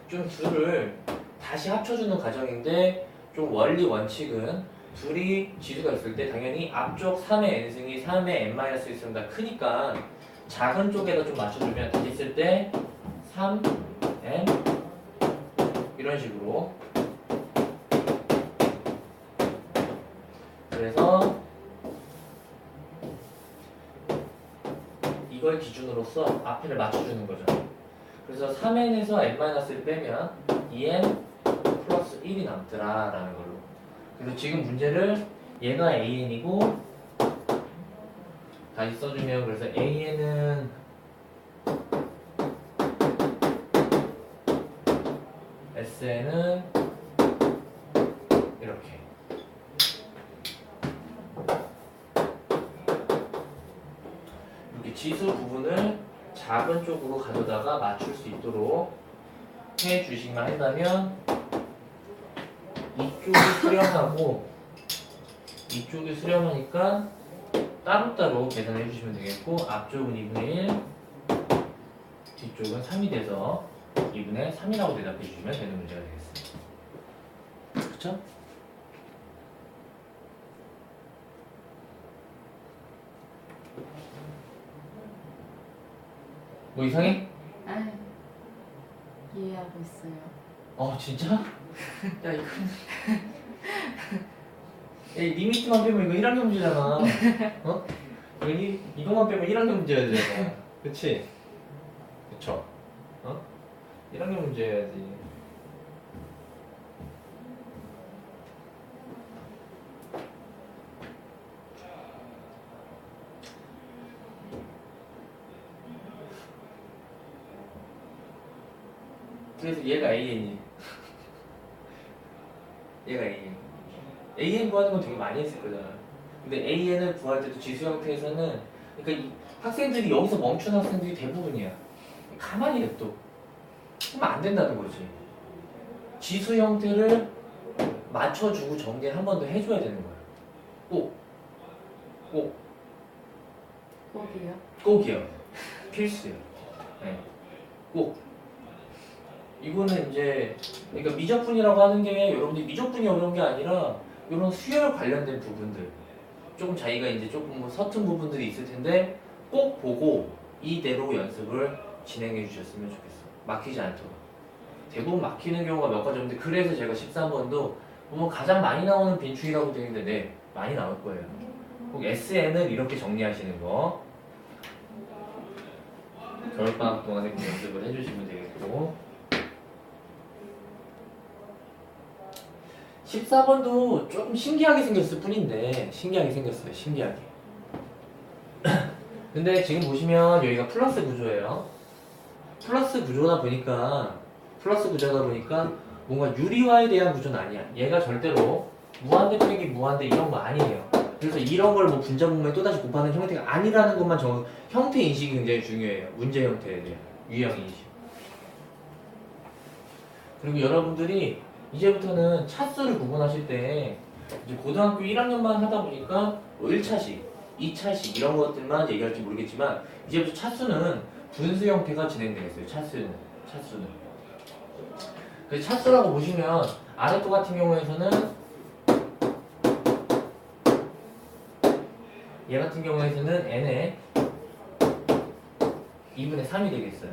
좀 둘을 다시 합쳐주는 과정인데 좀 원리 원칙은 둘이 지수가 있을 때 당연히 앞쪽 3의 n승이 3의 n-1승보다 크니까 작은 쪽에다 좀 맞춰주면 다시 쓸 때 3n 이런 식으로 그래서 이걸 기준으로서 앞에를 맞춰주는 거죠. 그래서 3n에서 n-1을 빼면 2n 플러스 1이 남더라 라는 걸로. 그래서 지금 문제를 얘가 an이고 다시 써주면 그래서 an은 sn은 이렇게 지수 부분을 작은 쪽으로 가져다가 맞출 수 있도록 해 주시기만 한다면 이쪽이 수렴하고 이쪽이 수렴하니까 따로따로 계산해 주시면 되겠고 앞쪽은 2분의 1 뒤쪽은 3이 돼서 2분의 3이라고 대답해 주시면 되는 문제가 되겠습니다. 그렇죠? 뭐 이상해? 아, 이해하고 있어요. 진짜? 야 이거 야, 리미트만 빼면 이거 1학년 문제잖아. 어? 이거만 빼면 1학년 문제여야 되잖아. 그치? 그쵸? 1학년 문제여야지. 그래서 얘가 AN이 얘가 AN 구하는 건 되게 많이 했을 거잖아. 근데 AN을 구할 때도 지수 형태에서는 그러니까 이 학생들이 여기서 멈춘 학생들이 대부분이야. 가만히 냅둬. 그러면 안 된다는 거지. 지수 형태를 맞춰주고 정리를 한 번 더 해줘야 되는 거야. 꼭. 꼭이요? 꼭이요. 필수요. 네. 꼭. 이거는 이제 그러니까 미적분이라고 하는 게 여러분들이 미적분이 어려운 게 아니라 이런 수열 관련된 부분들 조금 자기가 이제 조금 뭐 서툰 부분들이 있을 텐데 꼭 보고 이대로 연습을 진행해 주셨으면 좋겠어. 막히지 않도록. 대부분 막히는 경우가 몇 가지 없는데 그래서 제가 13번도 보면 가장 많이 나오는 빈축이라고 되어 있는데 네, 많이 나올 거예요. 꼭 SN을 이렇게 정리하시는 거 겨울방학 동안에 연습을 해주시면 되겠고 14번도 조금 신기하게 생겼을 뿐인데 신기하게 생겼어요. 신기하게. 근데 지금 보시면 여기가 플러스 구조예요. 플러스 구조다 보니까 뭔가 유리화에 대한 구조는 아니야. 얘가 절대로 무한대 빼기 무한대 이런 거 아니에요. 그래서 이런 걸 뭐 분자분모에 또다시 곱하는 형태가 아니라는 것만 형태 인식이 굉장히 중요해요. 문제 형태에 대한 유형 인식. 그리고 여러분들이 이제부터는 차수를 구분하실 때 이제 고등학교 1학년만 하다 보니까 뭐 1차식, 2차식 이런 것들만 얘기할지 모르겠지만 이제부터 차수는 분수 형태가 진행되겠어요. 차수는. 그래서 차수라고 보시면 아래 거 같은 경우에서는 얘 같은 경우에서는 n의 2분의 3이 되겠어요.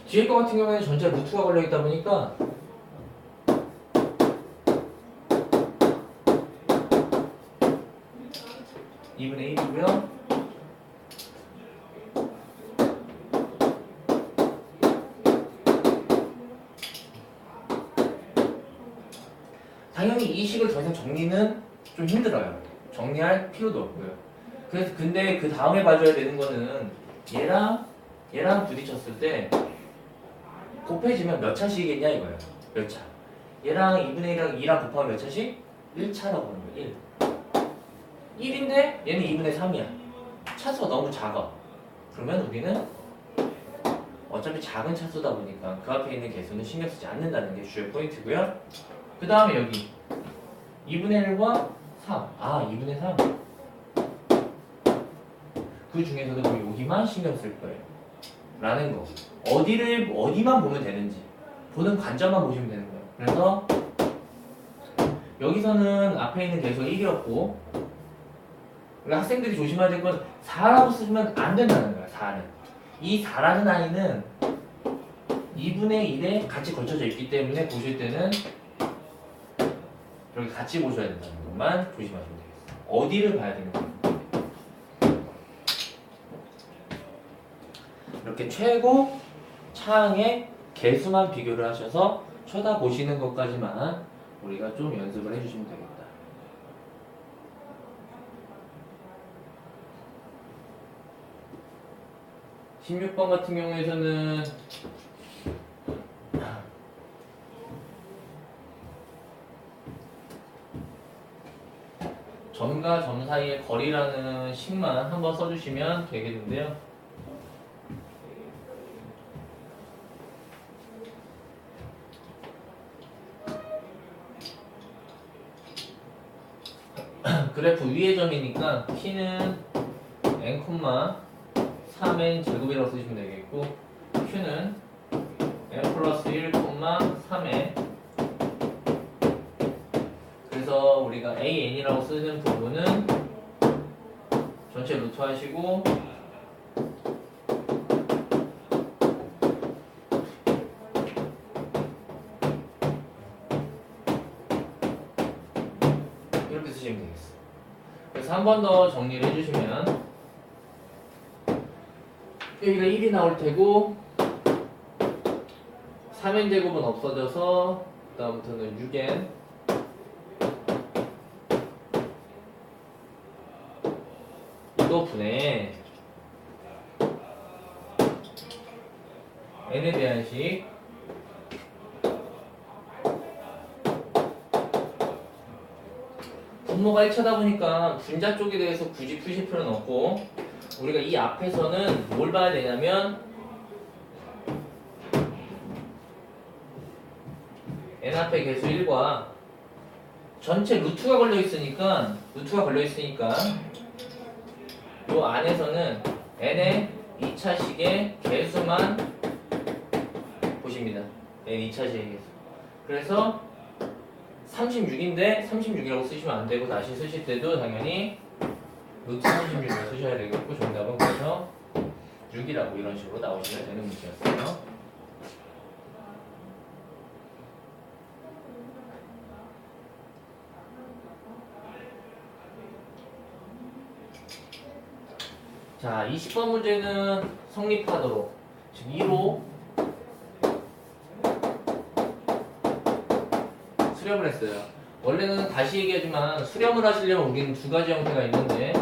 뒤에 거 같은 경우에는 전체 루트가 걸려있다 보니까 (2분의 1이고요) 당연히 이 식을 더 이상 정리는 좀 힘들어요. 정리할 필요도 없고요. 그래서 근데 그 다음에 봐줘야 되는 거는 얘랑 부딪혔을 때 곱해지면 몇 차식이겠냐 이거예요. 몇 차. 얘랑 2분의 1이랑 2랑 곱하면 몇 차식? 1차라고 하는 거예요. 1. 1인데 얘는 2분의 3이야. 차수가 너무 작아. 그러면 우리는 어차피 작은 차수다 보니까 그 앞에 있는 개수는 신경 쓰지 않는다는 게 주요 포인트고요. 그 다음에 여기 2분의 1과 3. 2분의 3. 그 중에서도 우리 여기만 신경 쓸 거예요. 라는 거. 어디만 보면 되는지. 보는 관점만 보시면 되는 거예요. 그래서 여기서는 앞에 있는 개수가 1이었고 학생들이 조심해야 될 건 4라고 쓰면 안 된다는 거야. 4는. 이 4라는 아이는 2분의 1에 같이 걸쳐져 있기 때문에 보실 때는 이렇게 같이 보셔야 된다는 것만 조심하시면 되겠어요. 어디를 봐야 되는 거예요. 이렇게 최고 차항의 개수만 비교를 하셔서 쳐다보시는 것까지만 우리가 좀 연습을 해주시면 되겠다. 16번 같은 경우에서는 점과 점 사이의 거리라는 식만 한번 써주시면 되겠는데요. 그래프 위의 점이니까 t는 n, 3n 제곱이라고 쓰시면 되겠고 q는 n 플러스 1, 3n. 그래서 우리가 an이라고 쓰는 부분은 전체 루트 하시고 이렇게 쓰시면 되겠어요. 그래서 한 번 더 정리를 해주시면 여기가 1이 나올 테고 3n 제곱은 없어져서 그 다음부터는 6n 이거 분해 n에 대한 식 분모가 1차다 보니까 분자 쪽에 대해서 굳이 푸실 필요는 없고 우리가 이 앞에서는 뭘 봐야 되냐면 n 앞에 개수 1과 전체 루트가 걸려 있으니까 요 안에서는 n의 2차식의 개수만 보십니다. n 2차식의 개수. 그래서 36인데 36이라고 쓰시면 안 되고 다시 쓰실 때도 당연히 루트 36을 쓰셔야 되겠고 정답은 그래서 6이라고 이런 식으로 나오시면 되는 문제였어요. 자, 20번 문제는 성립하도록 지금 2로 수렴을 했어요. 원래는 다시 얘기하지만 수렴을 하시려면 우리는 두 가지 형태가 있는데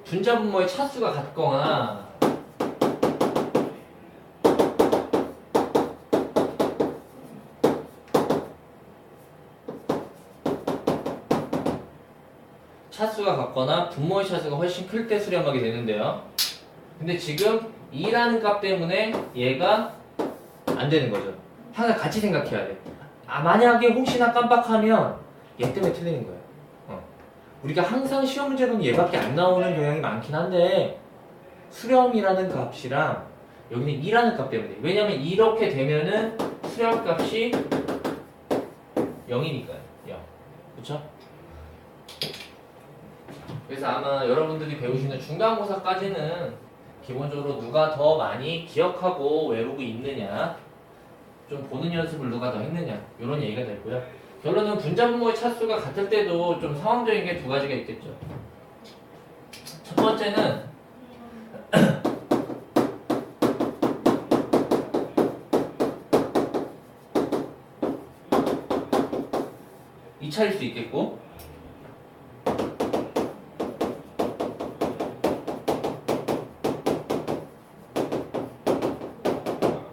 분자분모의 차수가 같거나 차수가 같거나 분모의 차수가 훨씬 클 때 수렴하게 되는데요. 근데 지금 2라는 값 때문에 얘가 안 되는 거죠. 항상 같이 생각해야 돼. 만약에 혹시나 깜빡하면 얘 때문에 틀리는 거예요. 우리가 항상 시험 문제로는 얘밖에 안 나오는 경향이 많긴 한데 수렴이라는 값이랑 여기는 2라는 값 때문에 왜냐면 이렇게 되면은 수렴 값이 0이니까요. 0. 그쵸? 그래서 아마 여러분들이 배우시는 중간고사까지는 기본적으로 누가 더 많이 기억하고 외우고 있느냐 좀 보는 연습을 누가 더 했느냐 이런 얘기가 되고요. 결론은 분자분모의 차수가 같을 때도 좀 상황적인 게 두 가지가 있겠죠. 첫 번째는 이 차일 수 있겠고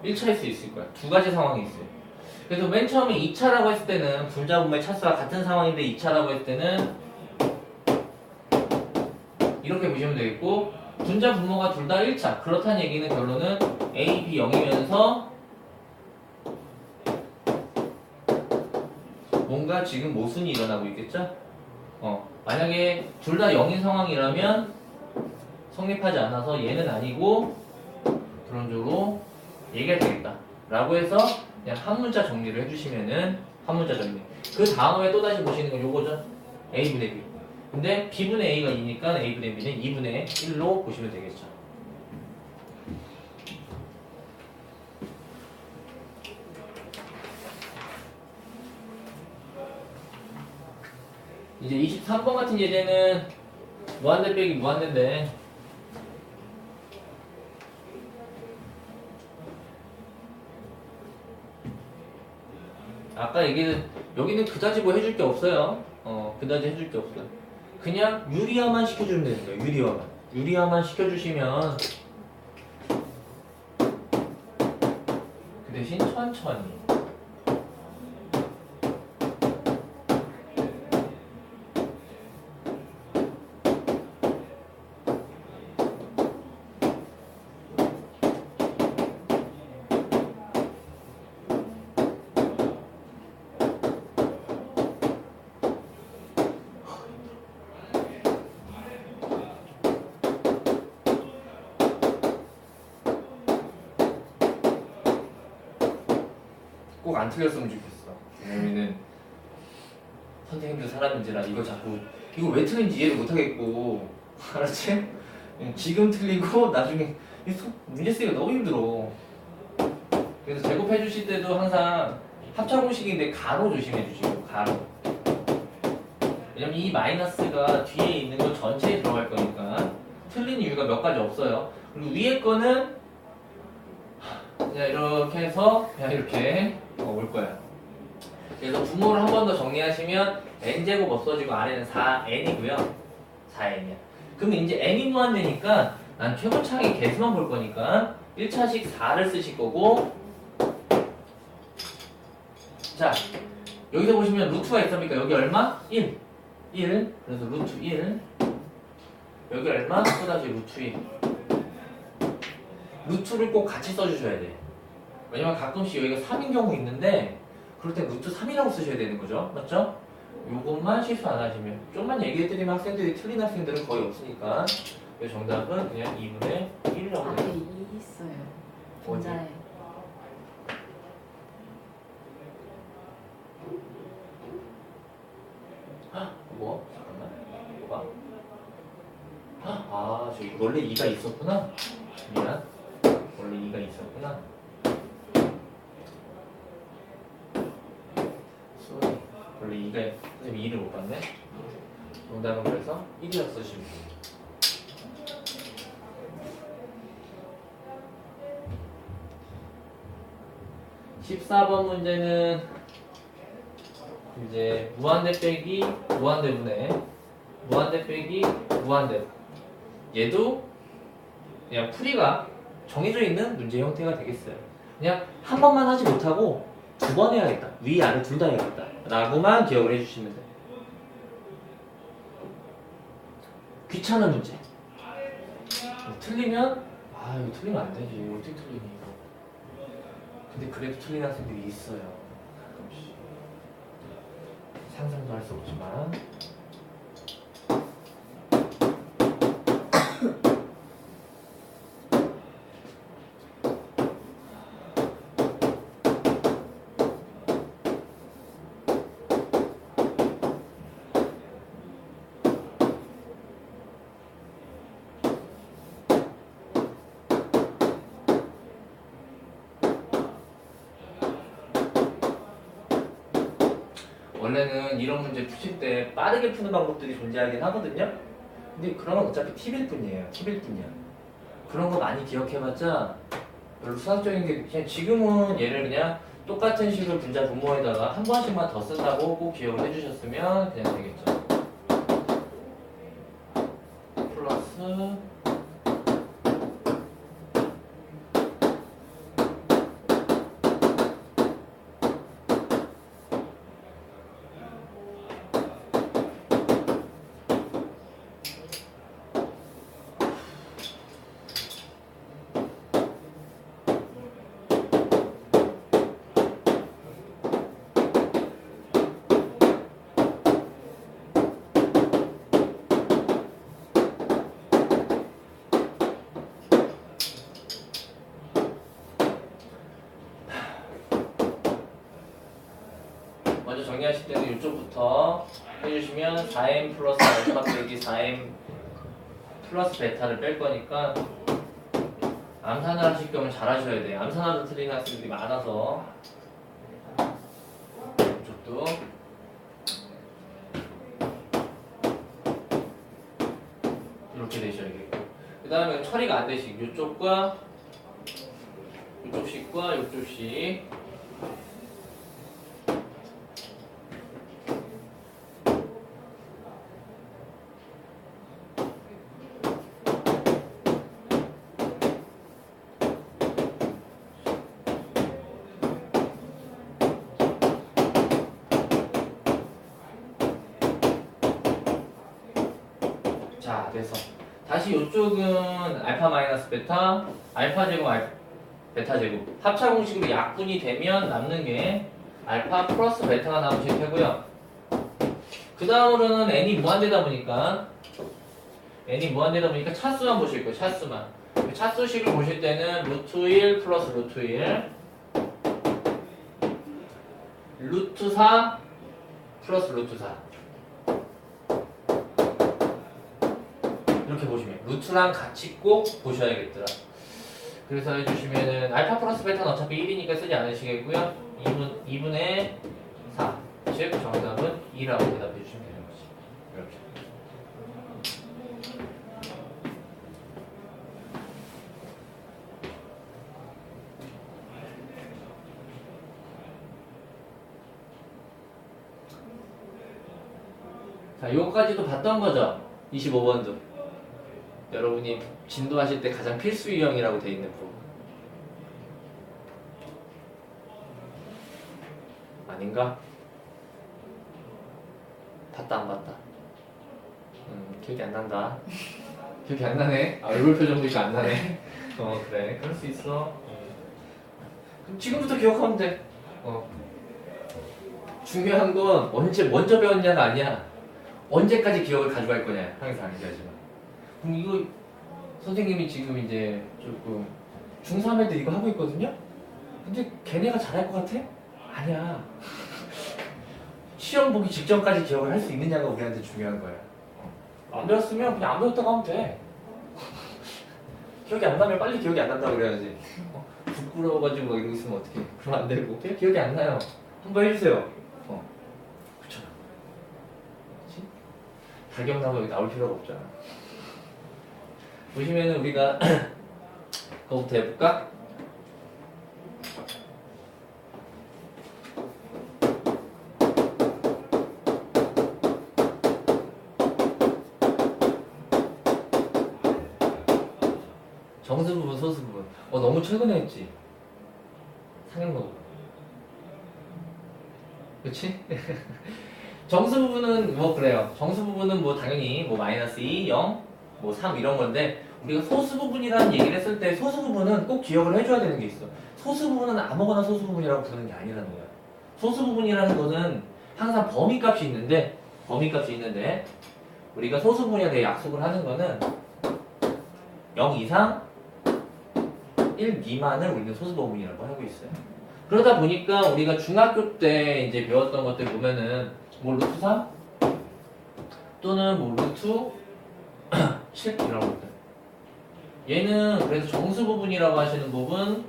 1차일 수 있을 거야. 두 가지 상황이 있어요. 그래서 맨 처음에 2차라고 했을 때는 분자분모의 차수가 같은 상황인데 2차라고 했을 때는 이렇게 보시면 되겠고 분자분모가 둘 다 1차 그렇다는 얘기는 결론은 A, B 0이면서 뭔가 지금 모순이 일어나고 있겠죠? 만약에 둘 다 0인 상황이라면 성립하지 않아서 얘는 아니고 그런적으로 얘기가 되겠다 라고 해서 그냥 한 문자 정리를 해주시면은 한 문자 정리 그 다음에 또다시 보시는 건 요거죠. A분의 B 근데 B분의 A가 2니까 A분의 B는 2분의 1로 보시면 되겠죠. 이제 23번 같은 예제는 무한대 빼기 무한대인데 아까 얘기는 여기는 그다지 뭐 해줄 게 없어요. 그다지 해줄 게 없어요. 그냥 유리화만 시켜주면 되는 거예요. 유리화만. 유리화만 시켜주시면 그 대신 천천히. 꼭 안 틀렸으면 좋겠어. 왜냐면은 선생님들 사람인지라 이거 자꾸 이거 왜 틀린지 이해를 못하겠고 알았지? 지금 틀리고 나중에 문제 쓰기가 너무 힘들어. 그래서 제곱해 주실 때도 항상 합차공식인데 가로 조심해 주시고 가로. 왜냐면 이 마이너스가 뒤에 있는 거 전체에 들어갈 거니까 틀린 이유가 몇 가지 없어요. 그리고 위에 거는 그냥 이렇게 해서 그냥 이렇게 올 거야. 그래서 분모를 한 번 더 정리하시면 n제곱 없어지고 아래는 4n이고요. 4n이야. 그럼 이제 n이 무한대니까 난 최고차항의 개수만 볼 거니까 1차식 4를 쓰실 거고 자 여기서 보시면 루트가 있습니까? 여기 얼마? 1 그래서 루트 1 여기 얼마? 또다시 루트 1 루트를 꼭 같이 써주셔야 돼. 왜냐면 가끔씩 여기가 3인 경우 있는데 그럴 때 루트 3이라고 쓰셔야 되는 거죠. 맞죠? 요것만 실수 안 하시면 좀만 얘기해드리면 학생들이 틀린 학생들은 거의 없으니까 그 정답은 그냥 2분의 1이라고 앞에 돼요. 2 있어요. 어디? 분자에. 뭐? 잠깐만 아, 저기 원래 2가 있었구나. 미안. 원래 2가 있었구나. 쏘리. 원래 2가, 선생님 2를 못 봤네. 정답은 그래서 1이었어, 지금. (14번) 문제는 이제 무한대 빼기 무한대분의 무한대 빼기 무한대. 얘도 그냥 풀이가 정해져 있는 문제 형태가 되겠어요. 그냥 한 번만 하지 못하고 2번 해야겠다. 위, 아래 둘 다 해야겠다. 라고만 기억을 해주시면 돼요. 귀찮은 문제. 틀리면, 아, 이거 틀리면 안 되지. 어떻게 틀리니, 이거. 근데 그래도 틀린 학생들이 있어요. 가끔씩. 상상도 할 수 없지만. 원래는 이런 문제 푸실 때 빠르게 푸는 방법들이 존재하긴 하거든요. 근데 그런 건 어차피 팁일 뿐이에요. 팁일 뿐이야. 그런 거 많이 기억해봤자 별로 수학적인 게 그냥 지금은 얘를 그냥 똑같은 식을 분자 분모에다가 한 번씩만 더 쓴다고 꼭 기억을 해주셨으면 그냥 되겠죠. 플러스 먼저 정리하실 때는 이쪽부터 해주시면 4m 플러스 알파 빼기 4m 플러스 베타를 뺄 거니까 암산을 하실 거면 잘 하셔야 돼요. 암산하도 틀린 학생들이 많아서 이쪽도 이렇게 되셔야겠고 그 다음에 처리가 안 되시 이쪽과 이쪽 식과 이쪽 식 자, 그래서 다시 이쪽은 알파 마이너스 베타, 알파 제곱, 베타 제곱 합차 공식으로 약분이 되면 남는 게 알파 플러스 베타가 남으실 테고요. 그 다음으로는 n이 무한대다 보니까 차수만 보실 거예요. 차수만. 차수식을 보실 때는 루트 1 플러스 루트 1 루트 4 플러스 루트 4 이렇게 보시면 루트랑 같이 꼭 보셔야겠더라. 그래서 해주시면은 알파 플러스 베타는 어차피 1이니까 쓰지 않으시겠고요. 2분의 4 즉 정답은 2라고 대답해 주시면 되는 거지. 이렇게. 자, 요거까지도 봤던 거죠? 25번도. 여러분이 진도하실 때 가장 필수 유형이라고 돼 있는 부분. 아닌가? 봤다 안 봤다? 기억이 안 난다. 기억이 안 나네. 아, 얼굴 표정 보니까 안 나네. 그래. 그럴 수 있어. 그럼 지금부터 기억하면 돼. 중요한 건 언제 먼저 배웠냐가 아니야. 언제까지 기억을 가져갈 거냐. 항상 얘기하지만. 그럼 이거 선생님이 지금 이제 조금 중3 애들 이거 하고 있거든요? 근데 걔네가 잘할 것 같아? 아니야. 시험 보기 직전까지 기억을 할 수 있느냐가 우리한테 중요한 거야. 안 배웠으면 그냥 안 배웠다고 하면 돼. 기억이 안 나면 빨리 기억이 안 난다고 그래야지. 부끄러워가지고 막 이러고 있으면 어떡해. 그러면 안 되고. 그냥 기억이 안 나요. 한번 해주세요. 그쵸. 그치? 다 기억나면 여기 나올 필요가 없잖아. 보시면은 우리가 그거부터 해볼까? 정수 부분, 소수 부분. 너무 최근에 했지. 상형로. 그치? 정수 부분은 뭐 그래요. 정수 부분은 뭐 당연히 뭐 마이너스 2, 0, 뭐 3 이런 건데 우리가 소수 부분이라는 얘기를 했을 때 소수 부분은 꼭 기억을 해줘야 되는 게 있어. 소수 부분은 아무거나 소수 부분이라고 부르는 게 아니라는 거야. 소수 부분이라는 거는 항상 범위값이 있는데 우리가 소수 부분에 대해 약속을 하는 거는 0 이상 1 미만을 우리는 소수 부분이라고 하고 있어요. 그러다 보니까 우리가 중학교 때 이제 배웠던 것들 보면은 뭐 루트 3 또는 뭐 루트 7 이런 것들. 얘는 그래서 정수 부분이라고 하시는 부분,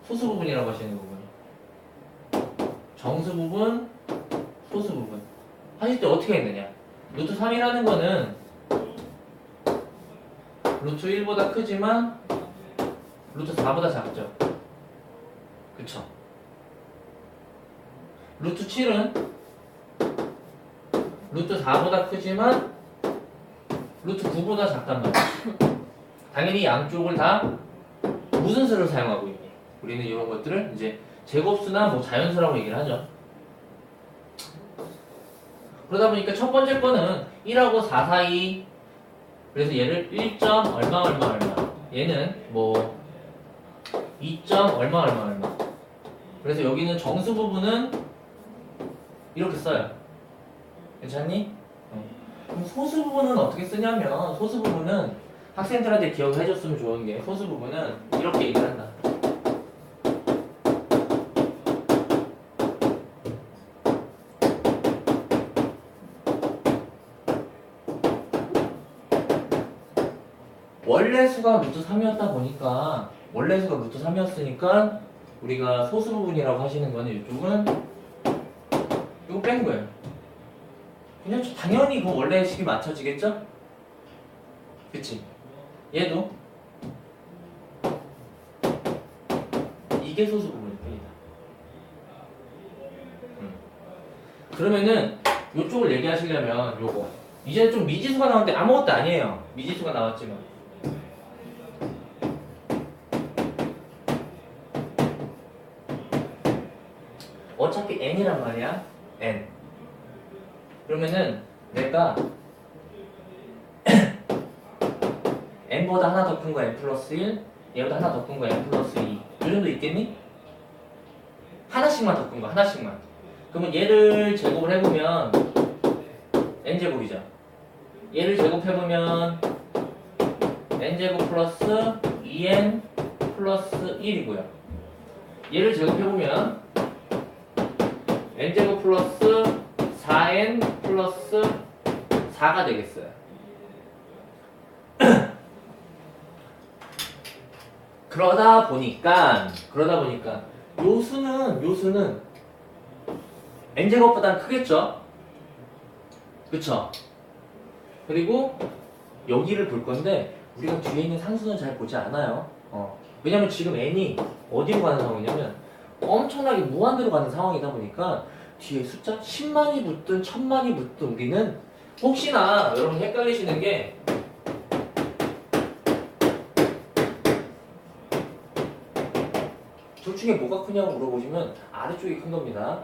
소수 부분이라고 하시는 부분. 정수 부분, 소수 부분. 하실 때 어떻게 했느냐? 루트 3이라는 거는 루트 1보다 크지만 루트 4보다 작죠. 그쵸? 루트 7은 루트 4보다 크지만 루트 9보다 작단 말이야. 당연히 양쪽을 다 무슨 수를 사용하고 있니? 우리는 이런 것들을 이제 제곱수나 뭐 자연수라고 얘기를 하죠. 그러다 보니까 첫 번째 거는 1하고 4 사이. 그래서 얘를 1점 얼마 얘는 뭐 2점 얼마. 그래서 여기는 정수 부분은 이렇게 써요. 괜찮니? 그럼 소수 부분은 어떻게 쓰냐면 소수 부분은 학생들한테 기억을 해줬으면 좋은 게 소수 부분은 이렇게 얘기를 한다. 원래 수가 루트 3이었다 보니까 원래 수가 루트 3이었으니까 우리가 소수 부분이라고 하시는 거는 이쪽은 이거 뺀 거예요. 그냥 당연히 그 원래 식이 맞춰지겠죠? 그치? 얘도 이게 소수 부분일 뿐이다. 그러면은 이쪽을 얘기하시려면 요거 이제 좀 미지수가 나오는데 아무것도 아니에요. 미지수가 나왔지만 어차피 n이란 말이야. n. 그러면은 내가 n보다 하나 더 큰 거 n 플러스 1, 얘보다 하나 더 큰 거 n 플러스 2. 이 정도 있겠니? 하나씩만 더 큰 거, 하나씩만. 그러면 얘를 제곱을 해보면 n제곱이죠. 얘를 제곱해보면 n제곱 플러스 2n 플러스 1이고요. 얘를 제곱해보면 n제곱 플러스 4n 플러스 4가 되겠어요. 그러다 보니까 요 수는 n제곱보다는 크겠죠? 그쵸? 그리고 여기를 볼 건데 우리가 뒤에 있는 상수는 잘 보지 않아요. 왜냐면 지금 n이 어디로 가는 상황이냐면 엄청나게 무한대로 가는 상황이다 보니까 뒤에 숫자 10만이 붙든 1000만이 붙든 우리는 혹시나 여러분 헷갈리시는 게 둘 중에 뭐가 크냐고 물어보시면 아래쪽이 큰 겁니다.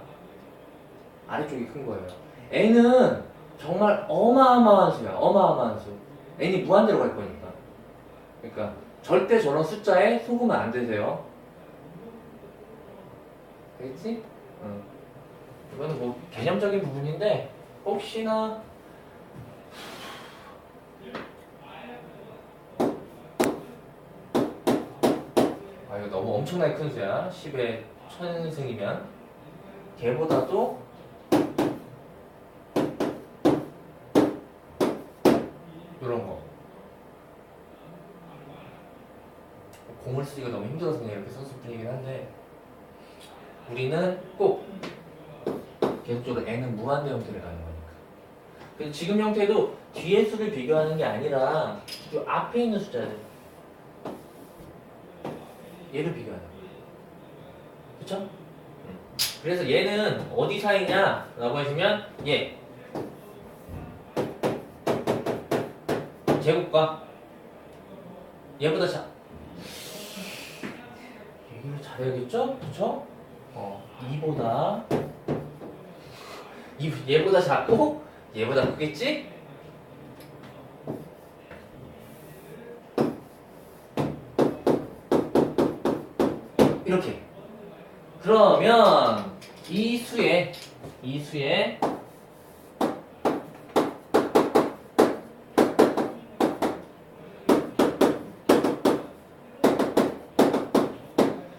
아래쪽이 큰 거예요. n은 정말 어마어마한 수야. 어마어마한 수. n이 무한대로 갈 거니까. 그러니까 절대 저런 숫자에 속으면 안 되세요. 알겠지? 이거는 뭐 개념적인 부분인데 혹시나 이거 너무 엄청나게 큰 수야. 10의 1000승이면 걔보다도 공을 쓰기가 너무 힘들어서 그냥 이렇게 썼을 뿐이긴 한데 우리는 꼭 계속적으로 n은 무한대 형태를 가는 거니까. 그래서 지금 형태도 뒤에 수를 비교하는 게 아니라 이 앞에 있는 숫자들 얘를 비교하는 거예요. 그쵸? 그래서 얘는 어디 사이냐 라고 하시면 얘 제곱과 얘보다 얘기를 잘해야겠죠? 그쵸? 2보다 얘보다 작고 얘보다 크겠지? 이렇게. 그러면 이 수에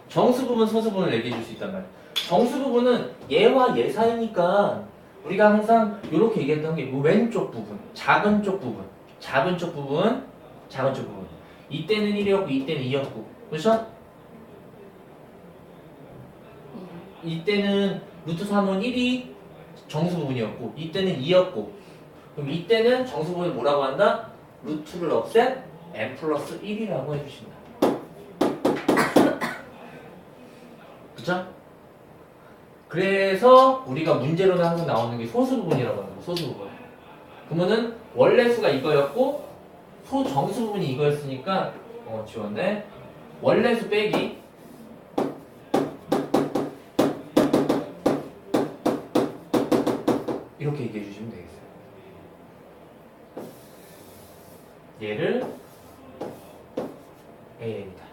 정수 부분, 소수 부분을 얘기해 줄 수 있단 말이야. 정수 부분은 얘와 얘 사이니까 우리가 항상 이렇게 얘기했던 게 왼쪽 부분, 작은 쪽 부분. 이때는 1이었고 이때는 2였고. 그렇죠? 이때는 루트 3은 1이 정수 부분이었고 이때는 2였고 그럼 이때는 정수 부분을 뭐라고 한다? 루트를 없앤 n 플러스 1이라고 해주신다. 그쵸? 그래서 우리가 문제로는 항상 나오는 게 소수 부분이라고 하는 거. 소수 부분. 그러면은 원래 수가 이거였고 소정수 부분이 이거였으니까 지웠네. 원래 수 빼기 이렇게 얘기해 주시면 되겠어요. 얘를 AN이다.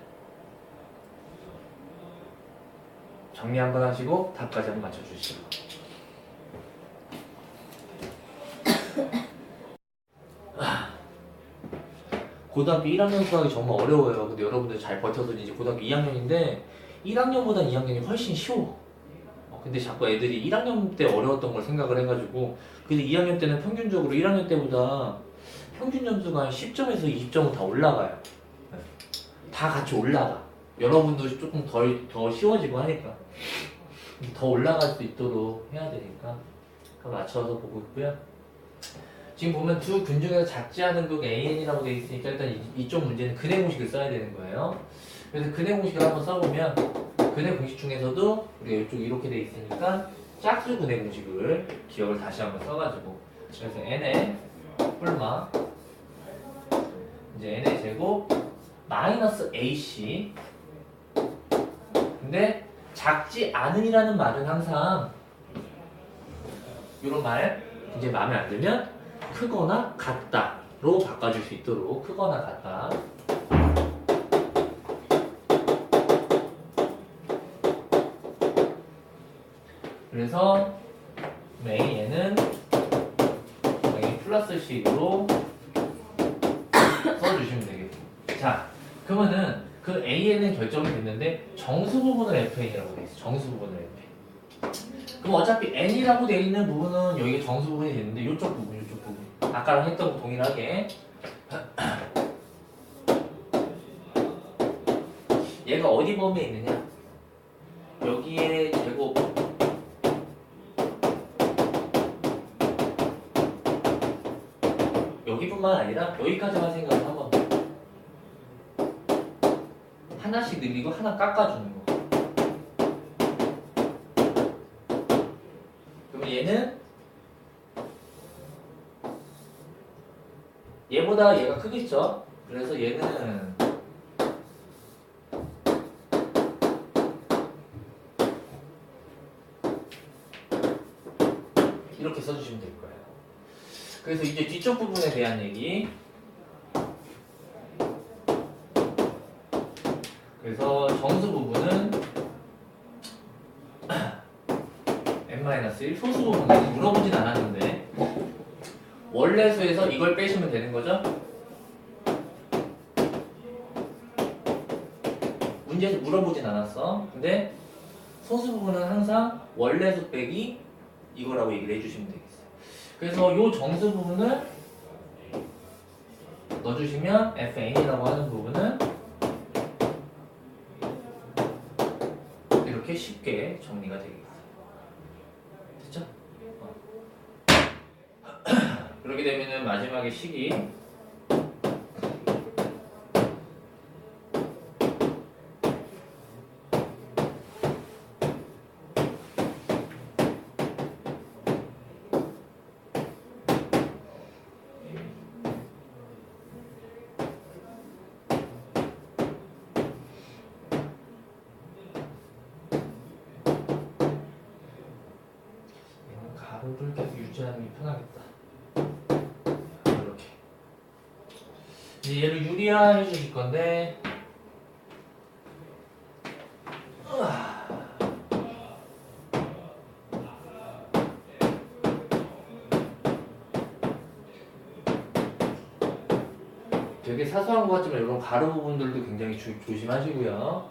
정리 한번 하시고 답까지 한번 맞춰주시고. 고등학교 1학년 수학이 정말 어려워요. 근데 여러분들 잘 버텨서 이제 고등학교 2학년인데 1학년보다 2학년이 훨씬 쉬워. 근데 자꾸 애들이 1학년 때 어려웠던 걸 생각을 해가지고 근데 2학년 때는 평균적으로 1학년 때보다 평균 점수가 한 10점에서 20점은 다 올라가요. 다 같이 올라가. 여러분도 조금 더 쉬워지고 하니까 더 올라갈 수 있도록 해야 되니까 맞춰서 보고 있고요. 지금 보면 두 근 중에서 작지 않은 극 AN이라고 되어 있으니까 일단 이쪽 문제는 근해 공식을 써야 되는 거예요. 그래서 근해 공식을 한번 써보면 근해 공식 중에서도 우리가 이쪽 이렇게 되어 있으니까 짝수 근해 공식을 기억을 다시 한번 써가지고 그래서 n의 뿔마 이제 n의 제곱 마이너스 ac 근데 작지 않은이라는 말은 항상 이런 말 이제 마음에 안 들면 크거나 같다로 바꿔줄 수 있도록 크거나 같다. 그래서 얘는 여기 플러스 식으로 써주시면 되겠죠. 자, 그러면은 그 AN은 결정이 됐는데 정수 부분을 FN이라고 돼 있어. 정수 부분을 FN. 그럼 어차피 N이라고 돼 있는 부분은 여기가 정수 부분이 되는데 이쪽 부분. 아까랑 했던 거 동일하게 얘가 어디 범위에 있느냐? 여기에 제곱 여기뿐만 아니라 여기까지만 생각을 한번 하나씩 늘리고 하나 깎아주는 거. 그럼 얘는 얘보다 얘가 크겠죠? 그래서 얘는 이렇게 써주시면 될 거예요. 그래서 이제 뒤쪽 부분에 대한 얘기. 그래서 정수 부분은 n-1 소수 부분은 물어보진 않았는데 원래 수에서 이걸 빼시면 되는 거죠? 문제에서 물어보진 않았어. 근데 소수 부분은 항상 원래 수 빼기 이거라고 얘기를 해주시면 되겠어요. 그래서 이 정수 부분을 넣어주시면 FN이라고 하는 부분은 이렇게 쉽게 정리가 되겠어요. 됐죠? 그렇게 되면은 마지막에 식이 가로를 계속 유지하는 게 편하겠다. 이렇게. 이제 얘를 유리화해 주실 건데, 되게 사소한 것 같지만 이런 가로 부분들도 굉장히 조심하시고요.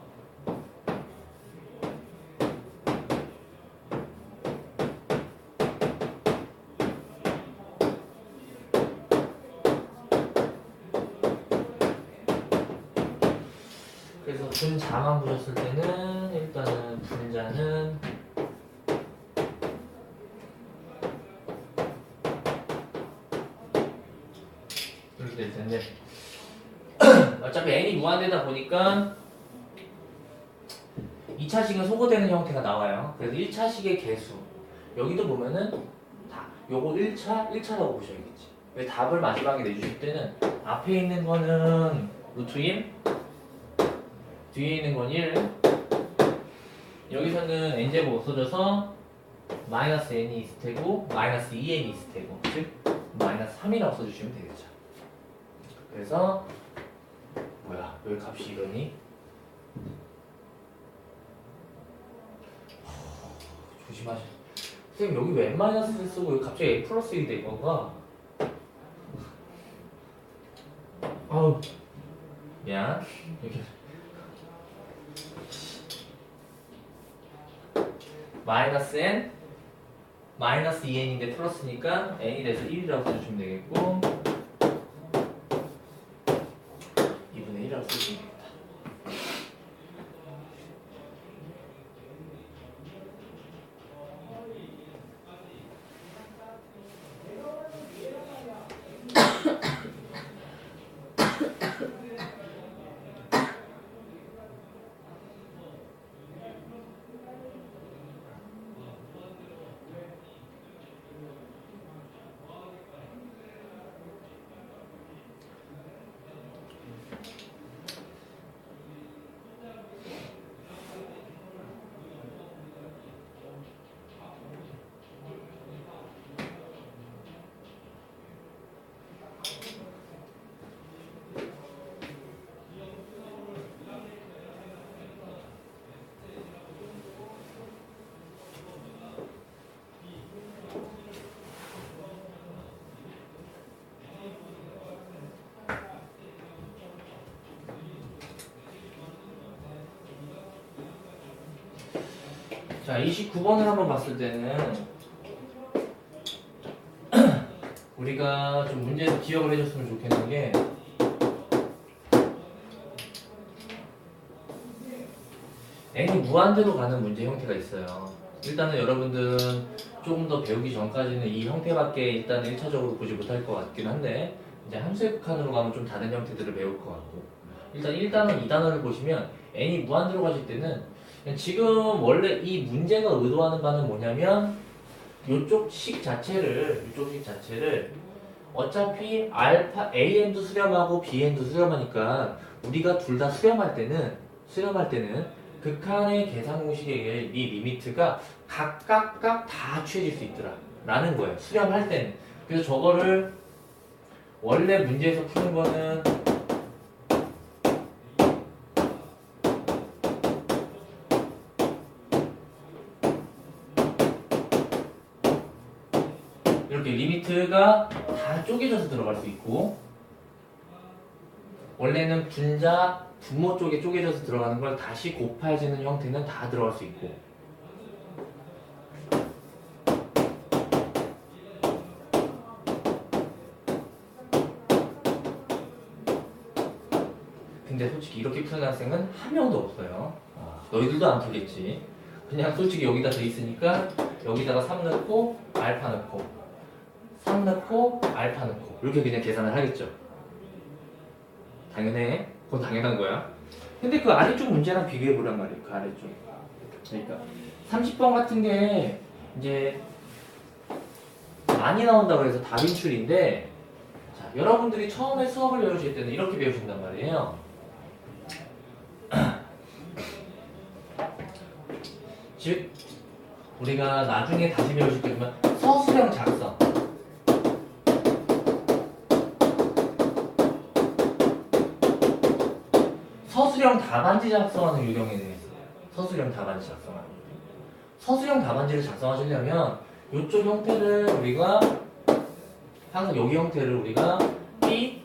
그래서 분자만 보셨을 때는 일단은 분자는 이렇게 될 텐데 어차피 n이 무한대다 보니까 2차식은 소거되는 형태가 나와요. 그래서 1차식의 개수 여기도 보면은 다 요거 1차라고 보셔야겠지. 왜 답을 마지막에 내주실 때는 앞에 있는 거는 루트 1 뒤에 있는 건 1 여기서는 n제곱 없어져서 마이너스 n이 있을 테고 마이너스 2n이 있을 테고 즉 마이너스 3이라고 써주시면 되겠죠. 그래서 뭐야 왜 값이 이러니? 조심하셔. 선생님 여기 왜 마이너스를 쓰고 왜 갑자기 n 플러스 1이 된 건가? 아우 미안. 이렇게 마이너스 n 마이너스 2n인데 플러스니까 n이 돼서 1이라고 써주시면 되겠고 2분의 1이라고 써주시면 되겠다. 자, 29번을 한번 봤을 때는 우리가 좀 문제에서 기억을 해줬으면 좋겠는 게 n이 무한대로 가는 문제 형태가 있어요. 일단은 여러분들은 조금 더 배우기 전까지는 이 형태밖에 일단 1차적으로 보지 못할 것 같긴 한데 이제 함수의 극한으로 가면 좀 다른 형태들을 배울 것 같고 일단 1단원, 2단원을 보시면 n이 무한대로 가실 때는 지금 원래 이 문제가 의도하는 바는 뭐냐면 이쪽 식 자체를 어차피 알파 AN도 수렴하고 BN도 수렴하니까 우리가 둘 다 수렴할 때는 극한의 계산 공식에 의해 이 리미트가 각각 다 취해질 수 있더라 라는 거예요. 수렴할 때는. 그래서 저거를 원래 문제에서 푸는 거는 이렇게 리미트가 다 쪼개져서 들어갈 수 있고 원래는 분자 분모 쪽에 쪼개져서 들어가는 걸 다시 곱해지는 형태는 다 들어갈 수 있고 근데 솔직히 이렇게 푸는 학생은 한 명도 없어요. 너희들도 안 풀겠지. 그냥 솔직히 여기다 돼 있으니까 여기다가 3 넣고 알파 넣고 3 넣고 알파 넣고 이렇게 그냥 계산을 하겠죠. 당연해. 그건 당연한 거야. 근데 그 아래쪽 문제랑 비교해 보란 말이에요. 그 아래쪽. 그러니까 30번 같은 게 이제 많이 나온다고 해서 다빈출인데, 자, 여러분들이 처음에 수업을 배우실 때는 이렇게 배우신단 말이에요. 즉 우리가 나중에 다시 배우실 때 보면 서술형 작성, 서술형 답안지 작성하는 요령이 있어요. 서술형 답안지 작성하는. 서술형 답안지를 작성하시려면 이쪽 형태를 우리가 항상 여기 형태를 우리가 B,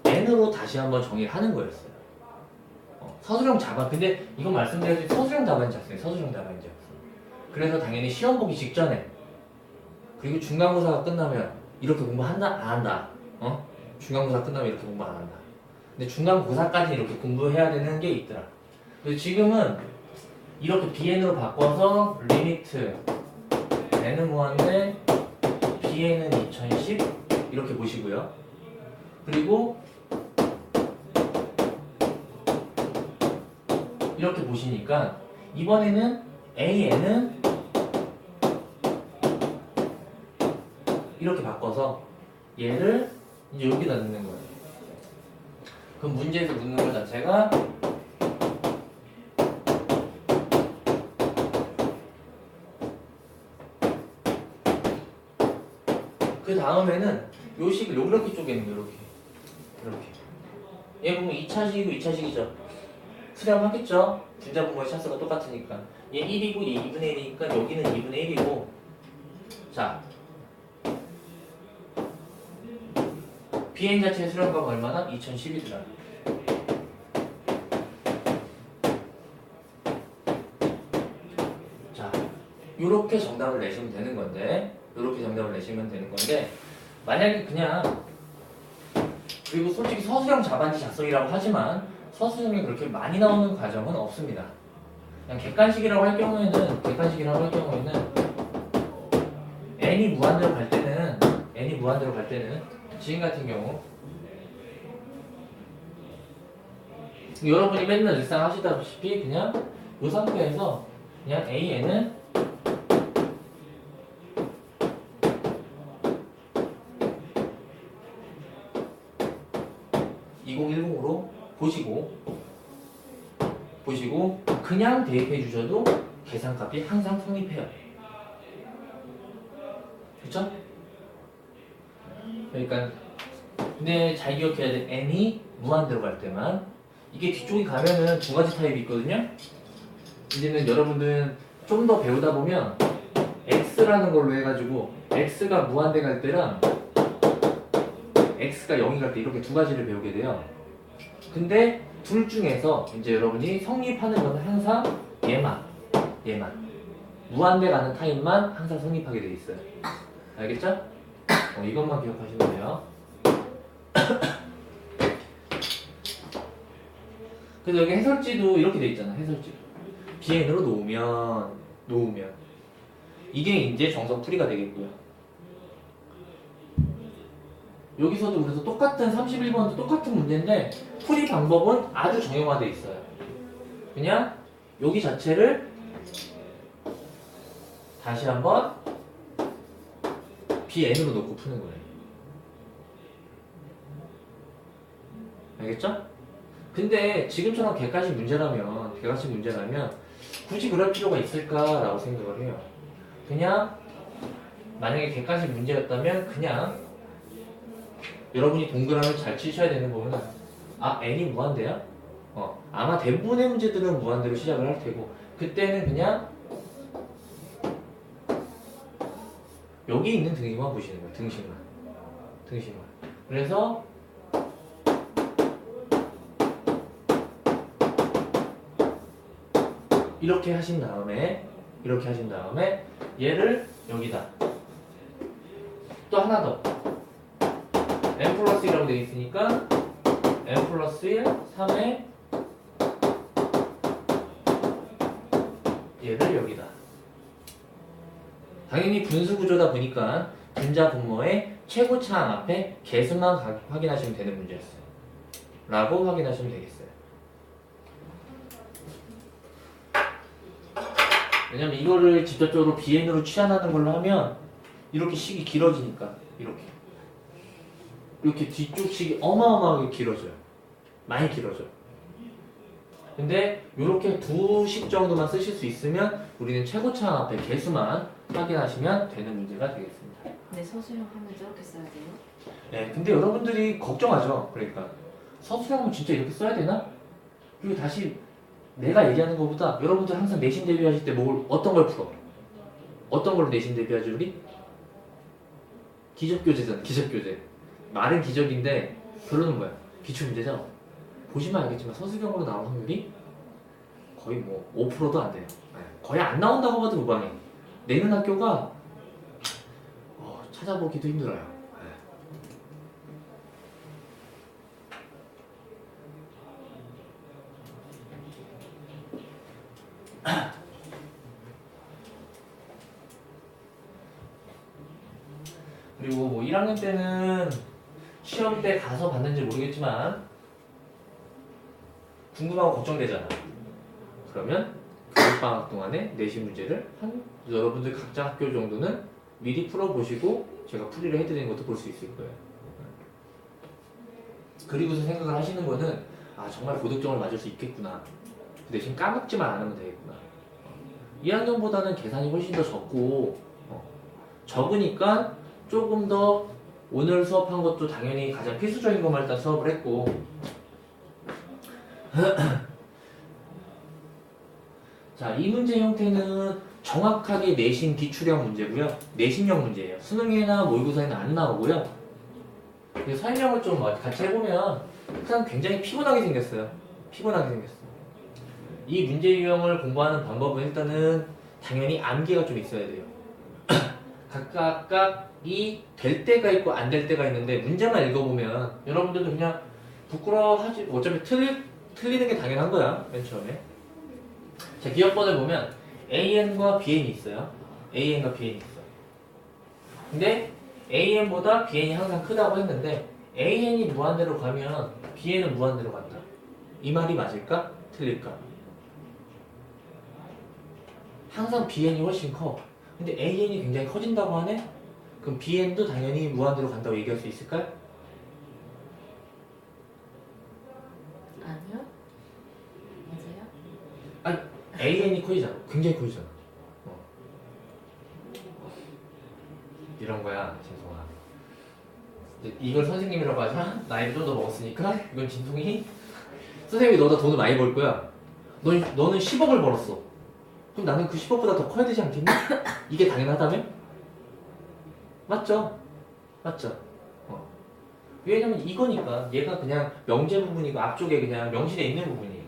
N으로 다시 한번 정의를 하는 거였어요. 서술형 답안. 근데 이건 말씀드렸듯이 서술형 답안지 작성이에요. 서술형 답안지 작성. 그래서 당연히 시험 보기 직전에 그리고 중간고사가 끝나면 이렇게 공부한다? 안 한다? 중간고사 끝나면 이렇게 공부 안 한다. 근데 중간고사까지 이렇게 공부해야 되는 게 있더라. 그래서 지금은 이렇게 BN으로 바꿔서 리미트 N은 무한대 BN은 2010 이렇게 보시고요. 그리고 이렇게 보시니까 이번에는 AN은 이렇게 바꿔서 얘를 이제 여기다 넣는 거예요. 그럼 문제에서 묻는 것 자체가 그 다음에는 요 식을 요렇게 쪼개는 거예요. 이렇게 얘 보면 2차식이고 2차식이죠. 수렴하겠죠? 분자분모의 차수가 똑같으니까 얘 1이고 얘 2분의 1이니까 여기는 2분의 1이고, 자 BN 자체의 수렴값은 얼마나? 2010이더라. 자, 요렇게 정답을 내시면 되는 건데, 요렇게 정답을 내시면 되는 건데, 만약에 그냥, 그리고 솔직히 서술형 자반지 작성이라고 하지만 서술형이 그렇게 많이 나오는 과정은 없습니다. 그냥 객관식이라고 할 경우에는 n이 무한대로 갈 때는 지금 같은 경우 여러분이 맨날 일상 하시다시피 그냥 이 상태에서 그냥 AN은 (2010으로) 보시고 그냥 대입해 주셔도 계산값이 항상 성립해요. 그쵸? 그러니까 근데 잘 기억해야 돼. n이 무한대로 갈 때만. 이게 뒤쪽에 가면은 두 가지 타입이 있거든요. 이제는 여러분들은 좀 더 배우다 보면 x라는 걸로 해가지고 x가 무한대 갈 때랑 x가 0이 갈 때 이렇게 두 가지를 배우게 돼요. 근데 둘 중에서 이제 여러분이 성립하는 것은 항상 얘만 무한대 가는 타입만 항상 성립하게 돼 있어요. 알겠죠? 이것만 기억하시면 돼요. 그래서 여기 해설지도 이렇게 돼 있잖아. 해설지도 BN으로 놓으면 이게 이제 정석풀이가 되겠고요. 여기서도 그래서 똑같은 31번도 똑같은 문제인데 풀이 방법은 아주 정형화되어 있어요. 그냥 여기 자체를 다시 한번 BN으로 놓고 푸는 거예요. 알겠죠? 근데 지금처럼 객관식 문제라면 굳이 그럴 필요가 있을까라고 생각을 해요. 그냥 만약에 객관식 문제였다면 그냥 여러분이 동그라미 잘 치셔야 되는 부분은 n이 무한대야? 아마 대부분의 문제들은 무한대로 시작을 할 테고 그때는 그냥 여기 있는 등식만 보시는 거예요. 등식만. 그래서 이렇게 하신 다음에 얘를 여기다 또 하나 더 n 플러스 1이라고 되어 있으니까 n 플러스 1, 3의 얘를 여기다. 당연히 분수 구조다 보니까 분자 분모의 최고차항 앞에 개수만 확인하시면 되는 문제였어요. 라고 확인하시면 되겠어요. 왜냐면 이거를 직접적으로 BN으로 취한하는 걸로 하면 이렇게 식이 길어지니까 이렇게 뒤쪽 식이 어마어마하게 길어져요. 많이 길어져요. 근데 이렇게 두 식 정도만 쓰실 수 있으면 우리는 최고차항 앞에 개수만 확인하시면 되는 문제가 되겠습니다. 네, 서술형 하면 저렇게 써야 돼요? 네, 근데 여러분들이 걱정하죠. 그러니까 서술형은 진짜 이렇게 써야 되나? 그리고 다시 내가 얘기하는 것보다 여러분들 항상 내신 대비하실 때 어떤 걸 풀어? 어떤 걸로 내신 대비하죠 우리? 기적교재잖아, 기적교재. 말은 기적인데 결론은 뭐야? 기출문제죠? 보시면 알겠지만 서술형으로 나올 확률이 거의 뭐 5%도 안 돼요. 네, 거의 안 나온다고 봐도 무방해. 내는 학교가 찾아보기도 힘들어요. 네. 그리고 뭐 1학년 때는 시험 때 가서 봤는지 모르겠지만 궁금하고 걱정되잖아. 그러면 교육방학 동안에 내신 문제를 여러분들 각자 학교 정도는 미리 풀어보시고 제가 풀이를 해드리는 것도 볼 수 있을 거예요. 그리고서 생각을 하시는 거는 정말 고득점을 맞을 수 있겠구나. 그 대신 까먹지만 안 하면 되겠구나. 1학년보다는 계산이 훨씬 더 적고 적으니까 조금 더 오늘 수업한 것도 당연히 가장 필수적인 것만 일단 수업을 했고 자, 이 문제 형태는 정확하게 내신 기출형 문제고요. 내신형 문제예요. 수능이나 모의고사에는 안 나오고요. 설명을 좀 같이 해보면 일단 굉장히 피곤하게 생겼어요. 피곤하게 생겼어. 이 문제 유형을 공부하는 방법은 일단은 당연히 암기가 좀 있어야 돼요. 각각이 될 때가 있고 안 될 때가 있는데 문제만 읽어보면 여러분들도 그냥 부끄러워하지 어차피 틀리는 게 당연한 거야. 맨 처음에. 자, 기억번을 보면 AN과 BN이 있어요. AN과 BN이 있어. 근데 AN보다 BN이 항상 크다고 했는데 AN이 무한대로 가면 BN은 무한대로 간다. 이 말이 맞을까? 틀릴까? 항상 BN이 훨씬 커. 근데 AN이 굉장히 커진다고 하네? 그럼 BN도 당연히 무한대로 간다고 얘기할 수 있을까요? 아니요. 맞아요? 아니, AN이 커지잖아. 굉장히 커지잖아. 이런 거야, 진송아. 이걸 선생님이라고 하자? 나이를 좀 더 먹었으니까 이건 진송이 선생님이 너보다 돈을 많이 벌 거야. 너는 10억을 벌었어. 그럼 나는 그 10억보다 더 커야 되지 않겠니? 이게 당연하다며? 맞죠? 맞죠? 왜냐면 이거니까 얘가 그냥 명제 부분이고 앞쪽에 그냥 명시돼 있는 부분이니까.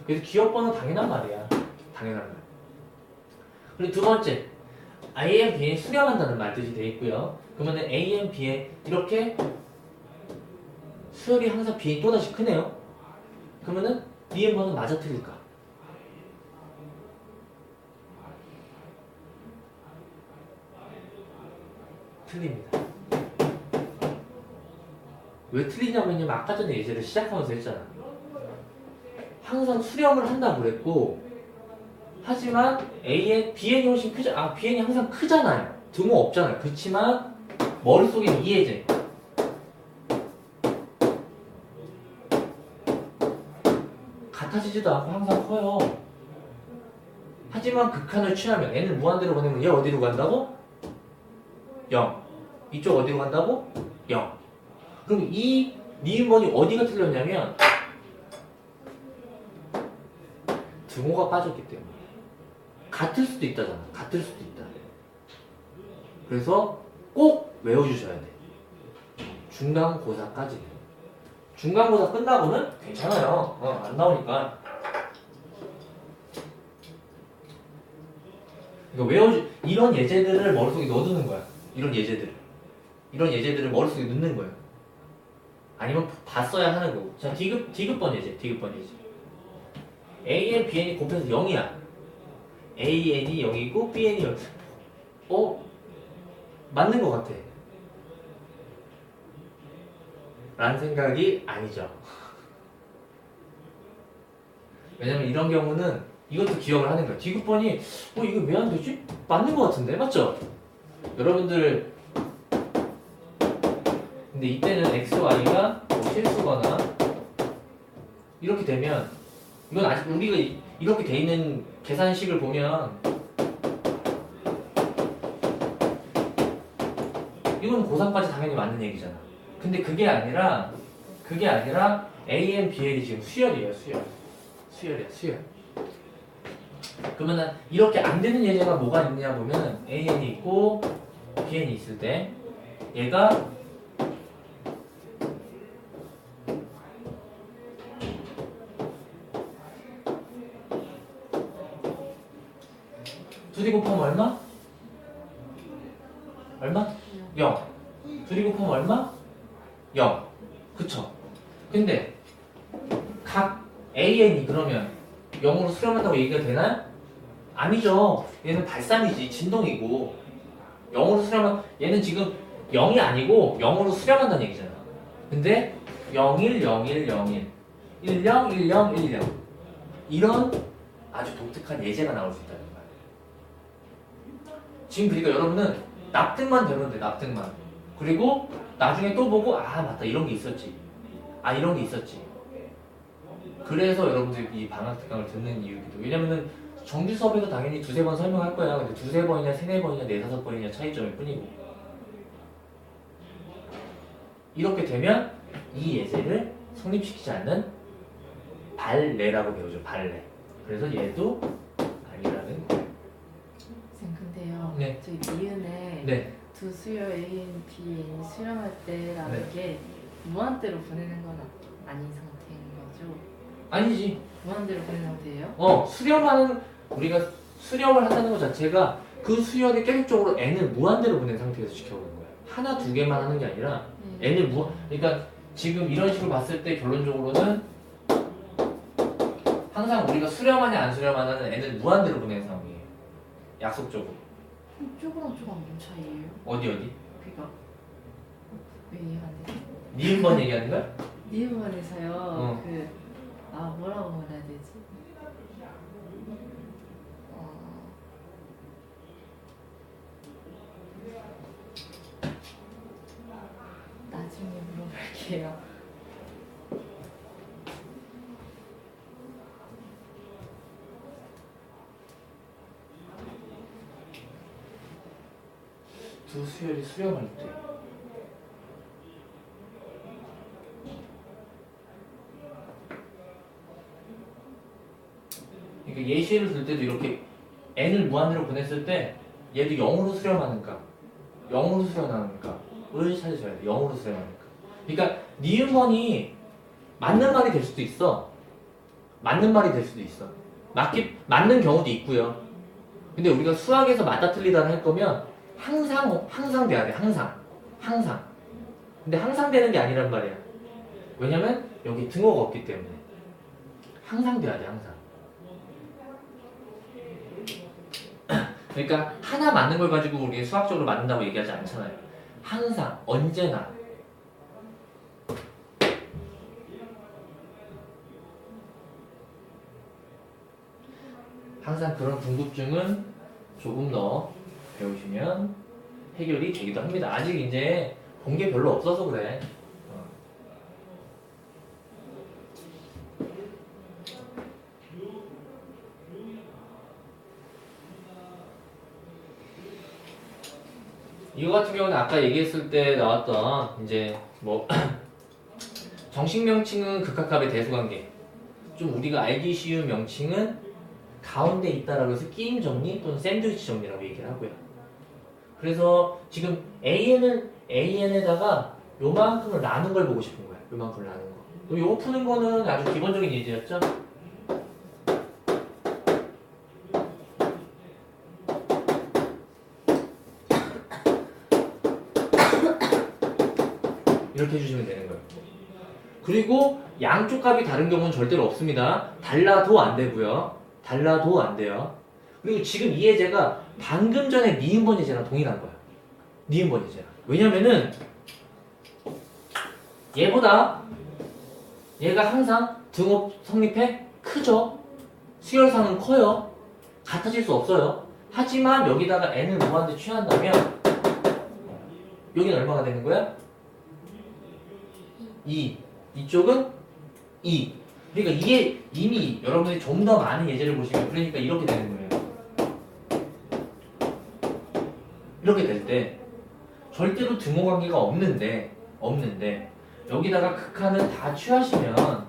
그래서 기억번은 당연한 말이야. 당연한 말. 그리고 두 번째, AN, BN이 수렴한다는 말 뜻이 돼 있고요. 그러면 AN, BN 이렇게 수열이 항상 BN이 또다시 크네요. 그러면은 BN번은 맞아 틀릴까? 틀립니다. 왜 틀리냐면요, 아까 전에 예제를 시작하면서 했잖아. 항상 수렴을 한다고 그랬고, 하지만 BN이 훨씬 크잖아. BN이 항상 크잖아요. 등호 없잖아요. 그렇지만 머릿속엔 이해제. 같아지지도 않고 항상 커요. 하지만 극한을 취하면 n을 무한대로 보내면 얘 어디로 간다고? 0. 이쪽 어디로 간다고? 0. 그럼 이 니은번이 어디가 틀렸냐면 등호가 빠졌기 때문에. 같을 수도 있다잖아. 같을 수도 있다. 그래서 꼭 외워주셔야 돼. 중간고사까지. 중간고사 끝나고는 괜찮아요. 안 나오니까. 그러니까 이런 예제들을 머릿속에 넣어두는 거야. 이런 예제들을 머릿속에 넣는 거예요. 아니면 봤어야 하는 거고. 자, 디귿번 예제. AN, BN이 곱해서 0이야. AN이 0이고 BN이 0. 맞는 것 같아. 라는 생각이 아니죠. 왜냐면 이런 경우는 이것도 기억을 하는 거야. 디귿번이 이거 왜 안 되지? 맞는 것 같은데? 맞죠? 여러분들 근데 이때는 x, y가 실수거나 이렇게 되면 이건 아직 우리가 이렇게 돼 있는 계산식을 보면 이건 고3까지 당연히 맞는 얘기잖아. 근데 그게 아니라 AN, BN이 지금 수열이에요. 수열이야. 그러면은 이렇게 안 되는 예제가 뭐가 있냐 보면 AN이 있고 BN이 있을 때 얘가 둘이 곱하면 얼마? 얼마? 0. 둘이 곱하면 얼마? 0. 그쵸? 근데 각 AN이 그러면 0으로 수렴한다고 얘기가 되나요? 아니죠. 얘는 발산이지. 진동이고 0으로 수렴한 얘는 지금 0이 아니고 0으로 수렴한다는 얘기잖아. 근데 01, 01, 01 10, 10, 10 이런 아주 독특한 예제가 나올 수 있다는 거야. 지금 그러니까 여러분은 납득만 되면 돼. 납득만. 그리고 나중에 또 보고 맞다 이런 게 있었지. 이런 게 있었지. 그래서 여러분들이 이 방학 특강을 듣는 이유기도. 왜냐면은 정규 수업에서 당연히 두세 번 설명할 거야. 근데 두세 번이냐 세네 번이냐 네다섯 번이냐 차이점일 뿐이고. 이렇게 되면 이 예제를 성립시키지 않는 발레라고 배우죠. 발레. 그래서 얘도 아니라는 거예요. 쌤 근데요. 네. 저희 니은에 네. 두 수열 AN, BN 수렴할 때라는 네. 게 무한대로 보내는 건 아닌 상태인 거죠? 아니지. 무한대로 보내는 상태예요? 우리가 수렴을 한다는 것 자체가 그 수열이 계속적으로 n을 무한대로 보낸 상태에서 지켜보는 거야. 하나, 두 개만 하는 게 아니라 n을 그러니까 지금 이런 식으로 봤을 때 결론적으로는 항상 우리가 수렴하냐 안 수렴하냐는 n을 무한대로 보내는 상황이에요. 약속적으로. 쪼그랑 쪼가 뭔 차이예요? 어디? 그니까 왜 이해가 안 되지? 니은번 얘기하는 거야? 니은번에서요. 뭐라고 말해야 되지? 나중에 물어볼게요. 두 수열이 수렴할 때 그러니까 예시를 들 때도 이렇게 n을 무한대로 보냈을 때 얘도 0으로 수렴하는가 0으로 수렴하는가 을 찾으셔야 돼. 0으로 수렴하는가. 그러니까 니은번이 맞는 말이 될 수도 있어. 맞는 말이 될 수도 있어. 맞는 경우도 있고요. 근데 우리가 수학에서 맞다 틀리다 할 거면 항상 돼야 돼. 항상. 근데 항상 되는 게 아니란 말이야. 왜냐면 여기 등호가 없기 때문에. 항상 돼야 돼. 항상. 그러니까 하나 맞는 걸 가지고 우리 수학적으로 맞는다고 얘기하지 않잖아요. 항상, 언제나. 항상 그런 궁금증은 조금 더 배우시면 해결이 되기도 합니다. 아직 이제 본 게 별로 없어서 그래. 이거 같은 경우는 아까 얘기했을 때 나왔던 이제 뭐 정식 명칭은 극합합의 대수관계. 좀 우리가 알기 쉬운 명칭은 가운데 있다라고 해서 끼임 정리 또는 샌드위치 정리라고 얘기를 하고요. 그래서 지금 AN에다가 요만큼을 나눈 걸 보고 싶은 거야. 요만큼을 나눈 거. 그럼 요거 푸는 거는 아주 기본적인 예제였죠? 이렇게 해주시면 되는 거예요. 그리고 양쪽 값이 다른 경우는 절대로 없습니다. 달라도 안 되고요. 달라도 안 돼요. 그리고 지금 이 예제가 방금 전에 니은번 예제랑 동일한 거야. 니은번 예제랑. 왜냐면은 얘보다 얘가 항상 등호 성립해? 크죠? 수열상은 커요. 같아질 수 없어요. 하지만 여기다가 n을 무한대 취한다면 여기는 얼마가 되는 거야? 2. 이쪽은 2. 그러니까 이게 이미 여러분들이 좀 더 많은 예제를 보시면 그러니까 이렇게 되는 거예요. 이렇게 될 때 절대로 등호 관계가 없는데 여기다가 극한을 다 취하시면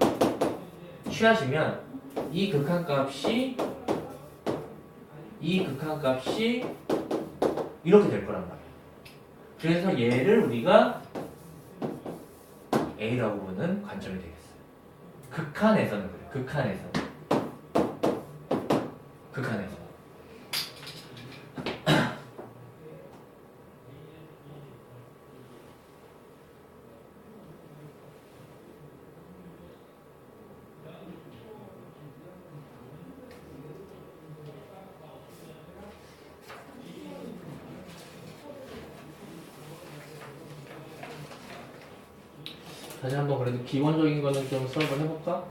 이 극한값이 이렇게 될 거란 말이에요. 그래서 얘를 우리가 A라고 보는 관점이 되겠어요. 극한에서는 그래. 극한에서. 다시 한번 그래도 기본적인 거는 좀 수업을 해볼까?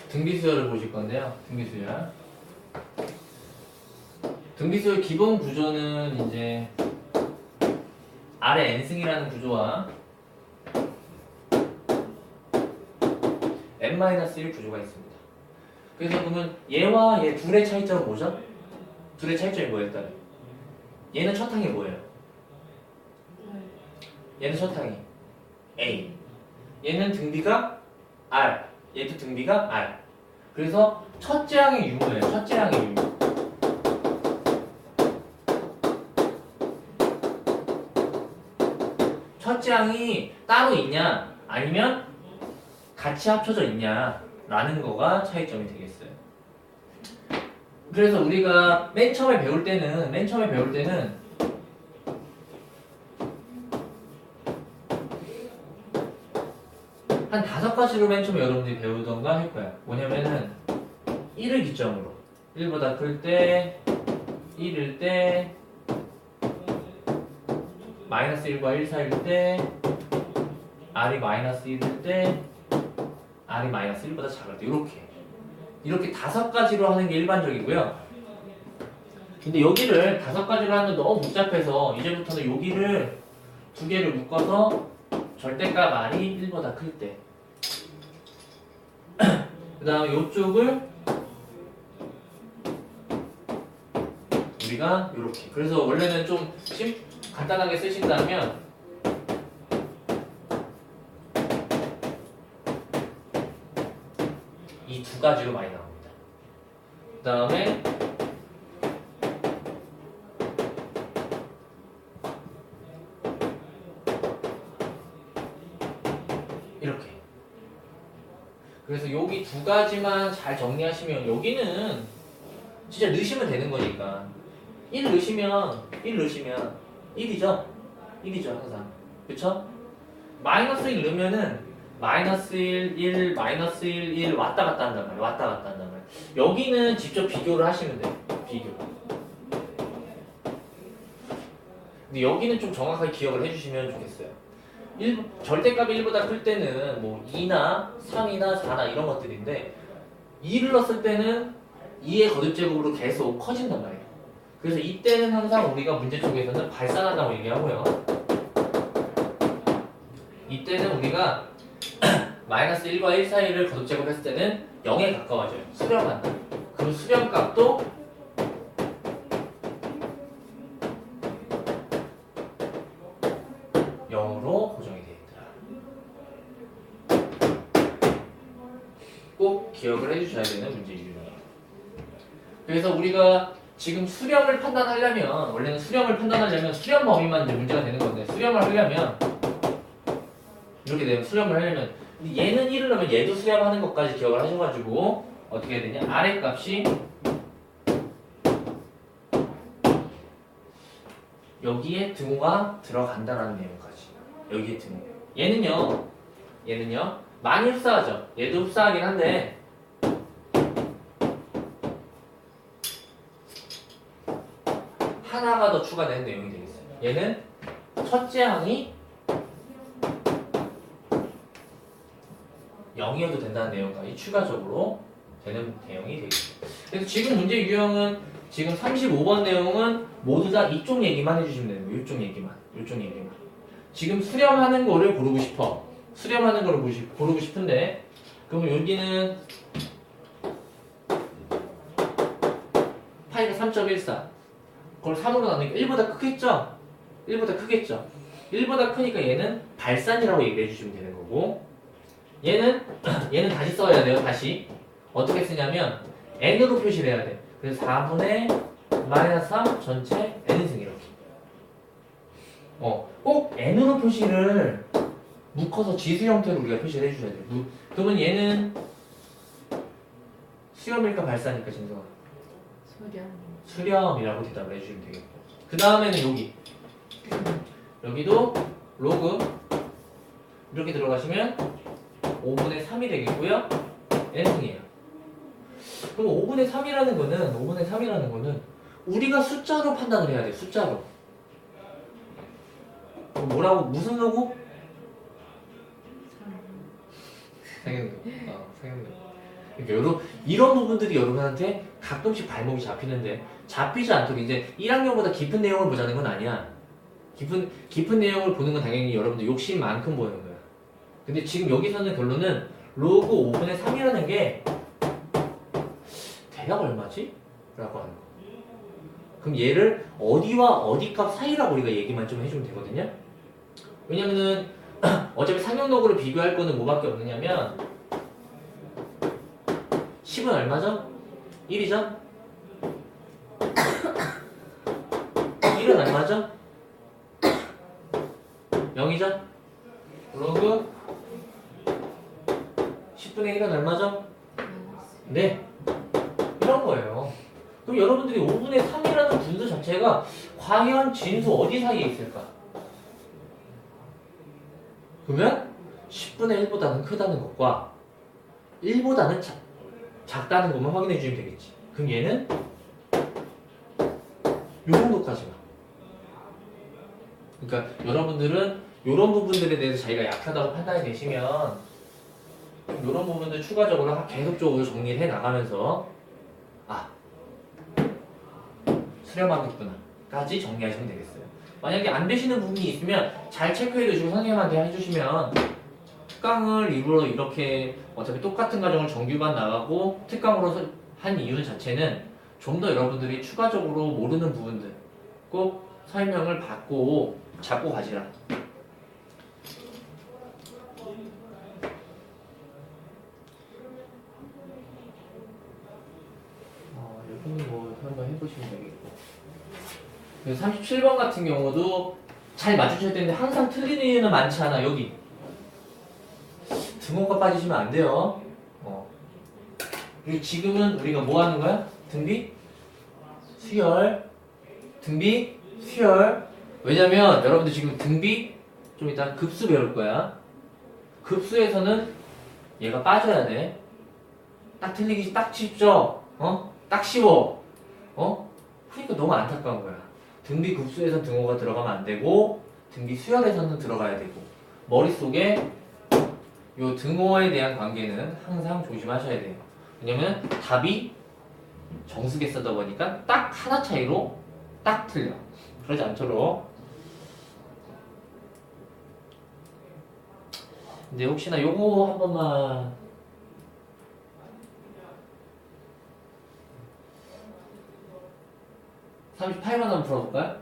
등비수열을 보실 건데요. 등비수열 기본 구조는 이제 아래 n승이라는 구조와 n-1 구조가 있습니다. 그래서 보면 얘와 얘 둘의 차이점은 뭐죠? 둘의 차이점이 뭐예요? 일단 얘는 첫 항이 뭐예요? 얘는 첫 항이 A. 얘는 등비가 R. 얘도 등비가 R. 그래서 첫째 항의 유무예요. 첫째 항의 유무. 첫째 항이 따로 있냐 아니면 같이 합쳐져 있냐 라는 거가 차이점이 되겠어요. 그래서 우리가 맨 처음에 배울 때는 한 5가지로 맨 처음에 여러분들이 배우던가 할 거야. 뭐냐면은 1을 기점으로 1보다 클 때 1일 때 마이너스 1과 1 사이일 때 R이 마이너스 1일 때 R이 마이너스 1보다 작을 때 이렇게 5가지로 하는 게 일반적이고요. 근데 여기를 5가지로 하는 건 너무 복잡해서 이제부터는 여기를 2개를 묶어서 절대값 R이 1보다 클 때 그 다음에 이쪽을 우리가 이렇게 그래서 원래는 좀 간단하게 쓰신다면 이 2가지로 많이 나옵니다. 그 다음에 이렇게 그래서 여기 2가지만 잘 정리하시면 여기는 진짜 넣으시면 되는 거니까 1 넣으시면 1이죠? 1이죠 항상 그쵸? 마이너스 1 넣으면은 마이너스 1, 1, 마이너스 1, 1 왔다 갔다 한단 말이에요. 여기는 직접 비교를 하시면 돼요. 비교. 근데 여기는 좀 정확하게 기억을 해주시면 좋겠어요. 절대값이 1보다 클 때는 뭐 2나 3이나 4나 이런 것들인데 2를 넣었을 때는 2의 거듭제곱으로 계속 커진단 말이에요. 그래서 이때는 항상 우리가 문제 쪽에서는 발산한다고 얘기하고요. 이때는 우리가 마이너스 1과 1 사이를 거듭제곱했을 때는 0에 가까워져요. 수렴한다. 그럼 수렴값도 영으로 고정이 되어 있더라. 꼭 기억을 해주셔야 되는 문제 유형이에요. 그래서 우리가 지금 수렴을 판단하려면 원래는 수렴을 판단하려면 수렴 범위만 이제 문제가 되는 건데 수렴을 하려면 이렇게 되면 수렴을 하려면 얘는 1을 넣으면 얘도 수렴하는 것까지 기억을 하셔가지고 어떻게 해야 되냐 아래 값이 여기에 등호가 들어간다라는 내용까지 여기에 등호 얘는요 많이 흡사하죠 얘도 흡사하긴 한데 하나가 더 추가되는 내용이 되겠어요. 얘는 첫째 항이 0이어도 된다는 내용까지 추가적으로 되는 내용이 되겠죠. 그래서 지금 문제 유형은 지금 35번 내용은 모두 다 이쪽 얘기만 해주시면 되는 거예요. 이쪽 얘기만. 지금 수렴하는 거를 고르고 싶어. 수렴하는 거를 고르고 싶은데 그러면 여기는 파이가 3.14 그걸 3으로 나누니까 1보다 크겠죠? 1보다 크겠죠? 1보다 크니까 얘는 발산이라고 얘기를 해주시면 되는 거고 얘는 다시 써야 돼요. 다시 어떻게 쓰냐면 n으로 표시를 해야 돼. 그래서 4분의 마이너스 3 전체 n승 이렇게 꼭 n으로 표시를 묶어서 지수 형태로 우리가 표시를 해주셔야 돼요. 그러면 얘는 수렴일까 발산일까 진성아? 수렴이라고 대답을 해주시면 되겠고 그 다음에는 여기도 로그 이렇게 들어가시면 5분의 3이 되겠고요 n승이에요. 그럼 5분의 3이라는 거는 우리가 숫자로 판단을 해야 돼요. 숫자로 그럼 뭐라고 무슨 로그? 상현로. 그러니까 이런 부분들이 여러분한테 가끔씩 발목이 잡히는데 잡히지 않도록 이제 1학년보다 깊은 내용을 보자는 건 아니야. 깊은 내용을 보는 건 당연히 여러분들 욕심만큼 보는 거야. 근데 지금 여기서는 결론은 로그 5분의 3이라는 게 대략 얼마지? 라고 하는 거. 그럼 얘를 어디와 어디 값 사이라고 우리가 얘기만 좀 해주면 되거든요. 왜냐면은 어차피 상용로그를 비교할 거는 뭐밖에 없느냐면 10은 얼마죠? 1이죠? 1은 얼마죠? 0이죠? 로그 10분의 1은 얼마죠? 네, 이런 거예요. 그럼 여러분들이 5분의 3이라는 분수 자체가 과연 진수 어디 사이에 있을까? 그러면 10분의 1보다는 크다는 것과 1보다는 작다는 것만 확인해 주시면 되겠지. 그럼 얘는 요 정도까지만. 그러니까 여러분들은 이런 부분들에 대해서 자기가 약하다고 판단이 되시면 이런 부분들 추가적으로 계속적으로 정리를 해 나가면서 수렴하겠구나 까지 정리하시면 되겠어요. 만약에 안 되시는 부분이 있으면 잘 체크해 두시고 선생님한테 해주시면 특강을 일부러 이렇게 어차피 똑같은 과정을 정규반 나가고 특강으로 한 이유 자체는 좀 더 여러분들이 추가적으로 모르는 부분들 꼭 설명을 받고 잡고 가시라. 여기는 뭐 한번 해보시면 되겠고. 그래서 37번 같은 경우도 잘 맞추셔야 되는데 항상 틀리는 이유는 많지 않아. 여기 등호가 빠지시면 안 돼요. 그리고 지금은 우리가 뭐 하는 거야? 등비? 수열. 등비? 수열. 왜냐면 여러분들 지금 등비 좀 이따 급수 배울 거야. 급수에서는 얘가 빠져야 돼. 딱 틀리기 딱 쉽죠? 딱 쉬워. 그러니까 너무 안타까운 거야. 등비 급수에선 등호가 들어가면 안 되고 등비 수열에서는 들어가야 되고 머릿속에 요 등호에 대한 관계는 항상 조심하셔야 돼요. 왜냐면 답이 정수계 쓰다 보니까 딱 하나 차이로 딱 틀려. 그러지 않도록. 근데 혹시나 요거 한 번만 (38번) 한번 풀어볼까요?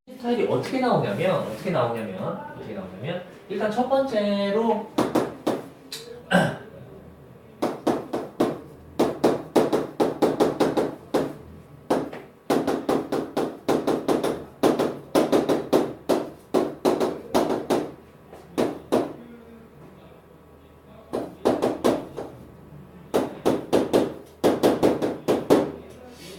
스타일이 어떻게 나오냐면 일단 첫 번째로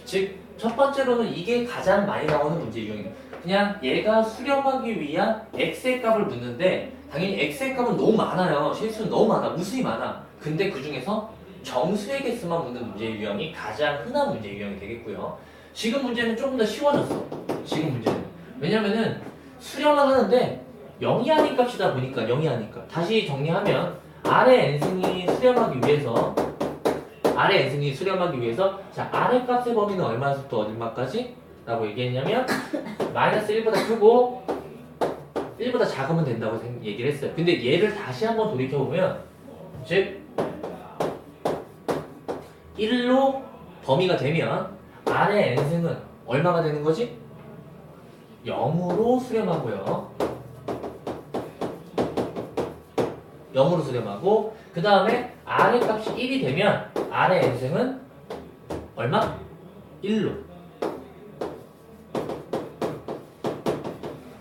즉 첫 번째로는 이게 가장 많이 나오는 문제 유형이에요. 그냥 얘가 수렴하기 위한 x의 값을 묻는데 당연히 x의 값은 너무 많아요. 실수는 너무 많아. 무수히 많아. 근데 그 중에서 정수의 개수만 묻는 문제 유형이 가장 흔한 문제 유형이 되겠고요. 지금 문제는 조금 더 쉬워졌어. 지금 문제는. 왜냐면은 수렴을 하는데 0이 아닌 값이다 보니까 0이 아니까. 다시 정리하면 아래 n승이 수렴하기 위해서 자 아래 값의 범위는 얼마부터 얼마까지? 라고 얘기했냐면 마이너스 1보다 크고 1보다 작으면 된다고 얘기를 했어요. 근데 얘를 다시 한번 돌이켜보면 즉 1로 범위가 되면 아래 n승은 얼마가 되는 거지? 0으로 수렴하고요. 0으로 수렴하고 그 다음에 아래 값이 1이 되면 아래 n승은 얼마? 1로.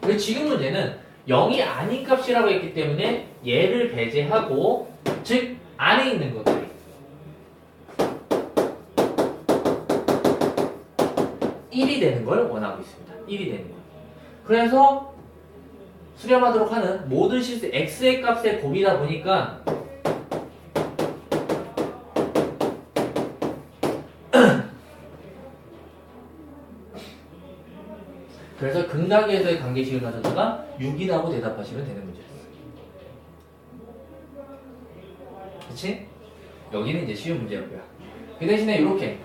그리고 지금 문제는 0이 아닌 값이라고 했기 때문에 얘를 배제하고 즉 안에 있는 것들이 1이 되는 걸 원하고 있습니다. 1이 되는 거. 그래서 수렴하도록 하는 모든 실수 x의 값의 곱이다 보니까 그래서 근각에서의 관계식을 가져다가 6이라고 대답하시면 되는 문제였어요. 그치? 여기는 이제 쉬운 문제였고요. 그 대신에 이렇게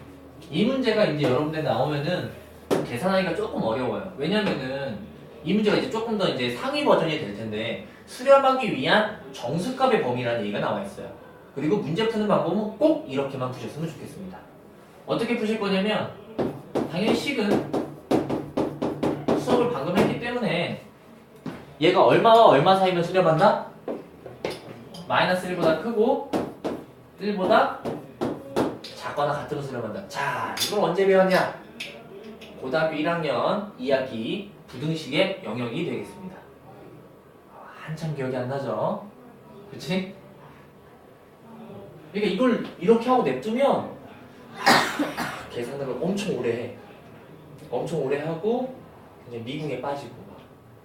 이 문제가 이제 여러분들 나오면은 계산하기가 조금 어려워요. 왜냐면은 이 문제가 이제 조금 더 이제 상위 버전이 될 텐데 수렴하기 위한 정수값의 범위라는 얘기가 나와 있어요. 그리고 문제 푸는 방법은 꼭 이렇게만 푸셨으면 좋겠습니다. 어떻게 푸실 거냐면 당연히 식은 수업을 방금 했기 때문에 얘가 얼마와 얼마 사이면 수렴한다? 마이너스 1보다 크고 1보다 작거나 같으면 수렴한다. 자, 이걸 언제 배웠냐? 고등학교 1학년 2학기 부등식의 영역이 되겠습니다. 한참 기억이 안 나죠? 그치? 그러니까 이걸 이렇게 하고 냅두면 계산을 엄청 오래 해. 엄청 오래 하고 이제 미궁에 빠지고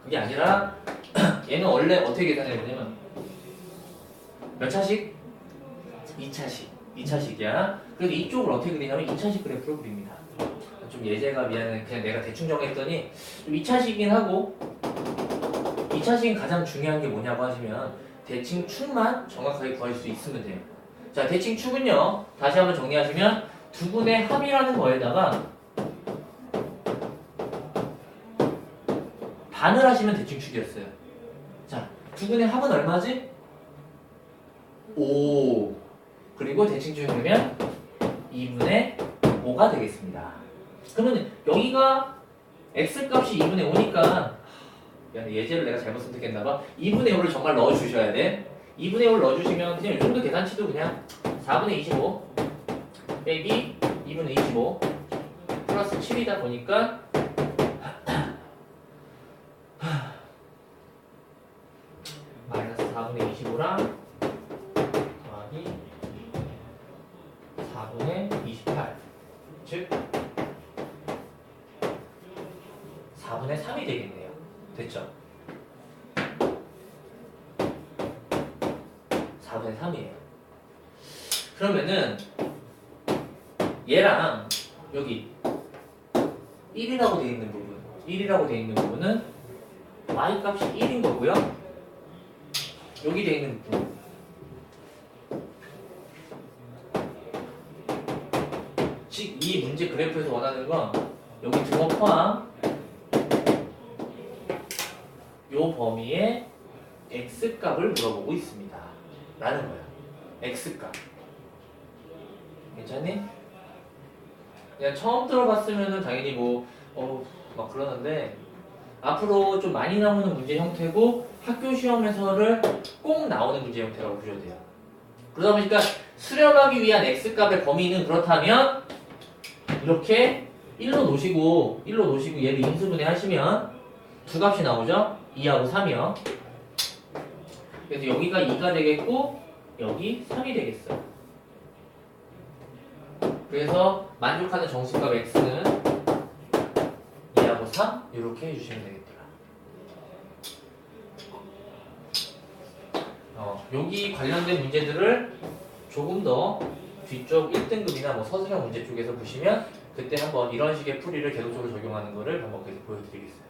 그게 아니라 얘는 원래 어떻게 계산해야 되냐면 몇 차식? 2차식이야. 그래서 이쪽을 어떻게 그리냐면 2차식 그래프로 그립니다. 좀 예제가 미안해. 그냥 내가 대충 정했더니 좀 2차식이긴 하고 2차식은 가장 중요한 게 뭐냐고 하시면 대칭축만 정확하게 구할 수 있으면 돼요. 자, 대칭축은요. 다시 한번 정리하시면 두 분의 합이라는 거에다가 반을 하시면 대칭축이었어요. 자, 두 분의 합은 얼마지? 5. 그리고 대칭축이 되면 2분의 5가 되겠습니다. 그러면 여기가 x값이 2분의 5니까 예제를 내가 잘못 선택했나봐. 2분의 5를 정말 넣어주셔야 돼. 2분의 5를 넣어주시면 그냥 이 정도 계산치도 그냥 4분의 25 빼기 2분의 25 플러스 7이다 보니까 마이너스 4분의 25랑 더하기 4분의 28 즉 4분의 3이 되겠네요. 됐죠? 4분의 3이에요. 그러면은 얘랑 여기 1이라고 되어 있는 부분은 y 값이 1인 거고요. 여기 되어 있는 부분 즉 이 문제 그래프에서 원하는 건 여기 등호 포함 요 범위의 x값을 물어보고 있습니다. 라는 거야. x값. 괜찮니? 그냥 처음 들어봤으면은 당연히 막 그러는데 앞으로 좀 많이 나오는 문제 형태고 학교 시험에서를 꼭 나오는 문제 형태라고 보셔도 돼요. 그러다 보니까 수렴하기 위한 x값의 범위는 그렇다면 이렇게 1로 놓으시고 얘를 인수분해 하시면 두 값이 나오죠? 2하고 3이요. 그래서 여기가 2가 되겠고 여기 3이 되겠어요. 그래서 만족하는 정수값 x는 2하고 3 이렇게 해주시면 되겠더라. 여기 관련된 문제들을 조금 더 뒤쪽 1등급이나 뭐 서술형 문제 쪽에서 보시면 그때 한번 이런 식의 풀이를 계속적으로 적용하는 거를 한번 계속 보여드리겠어요.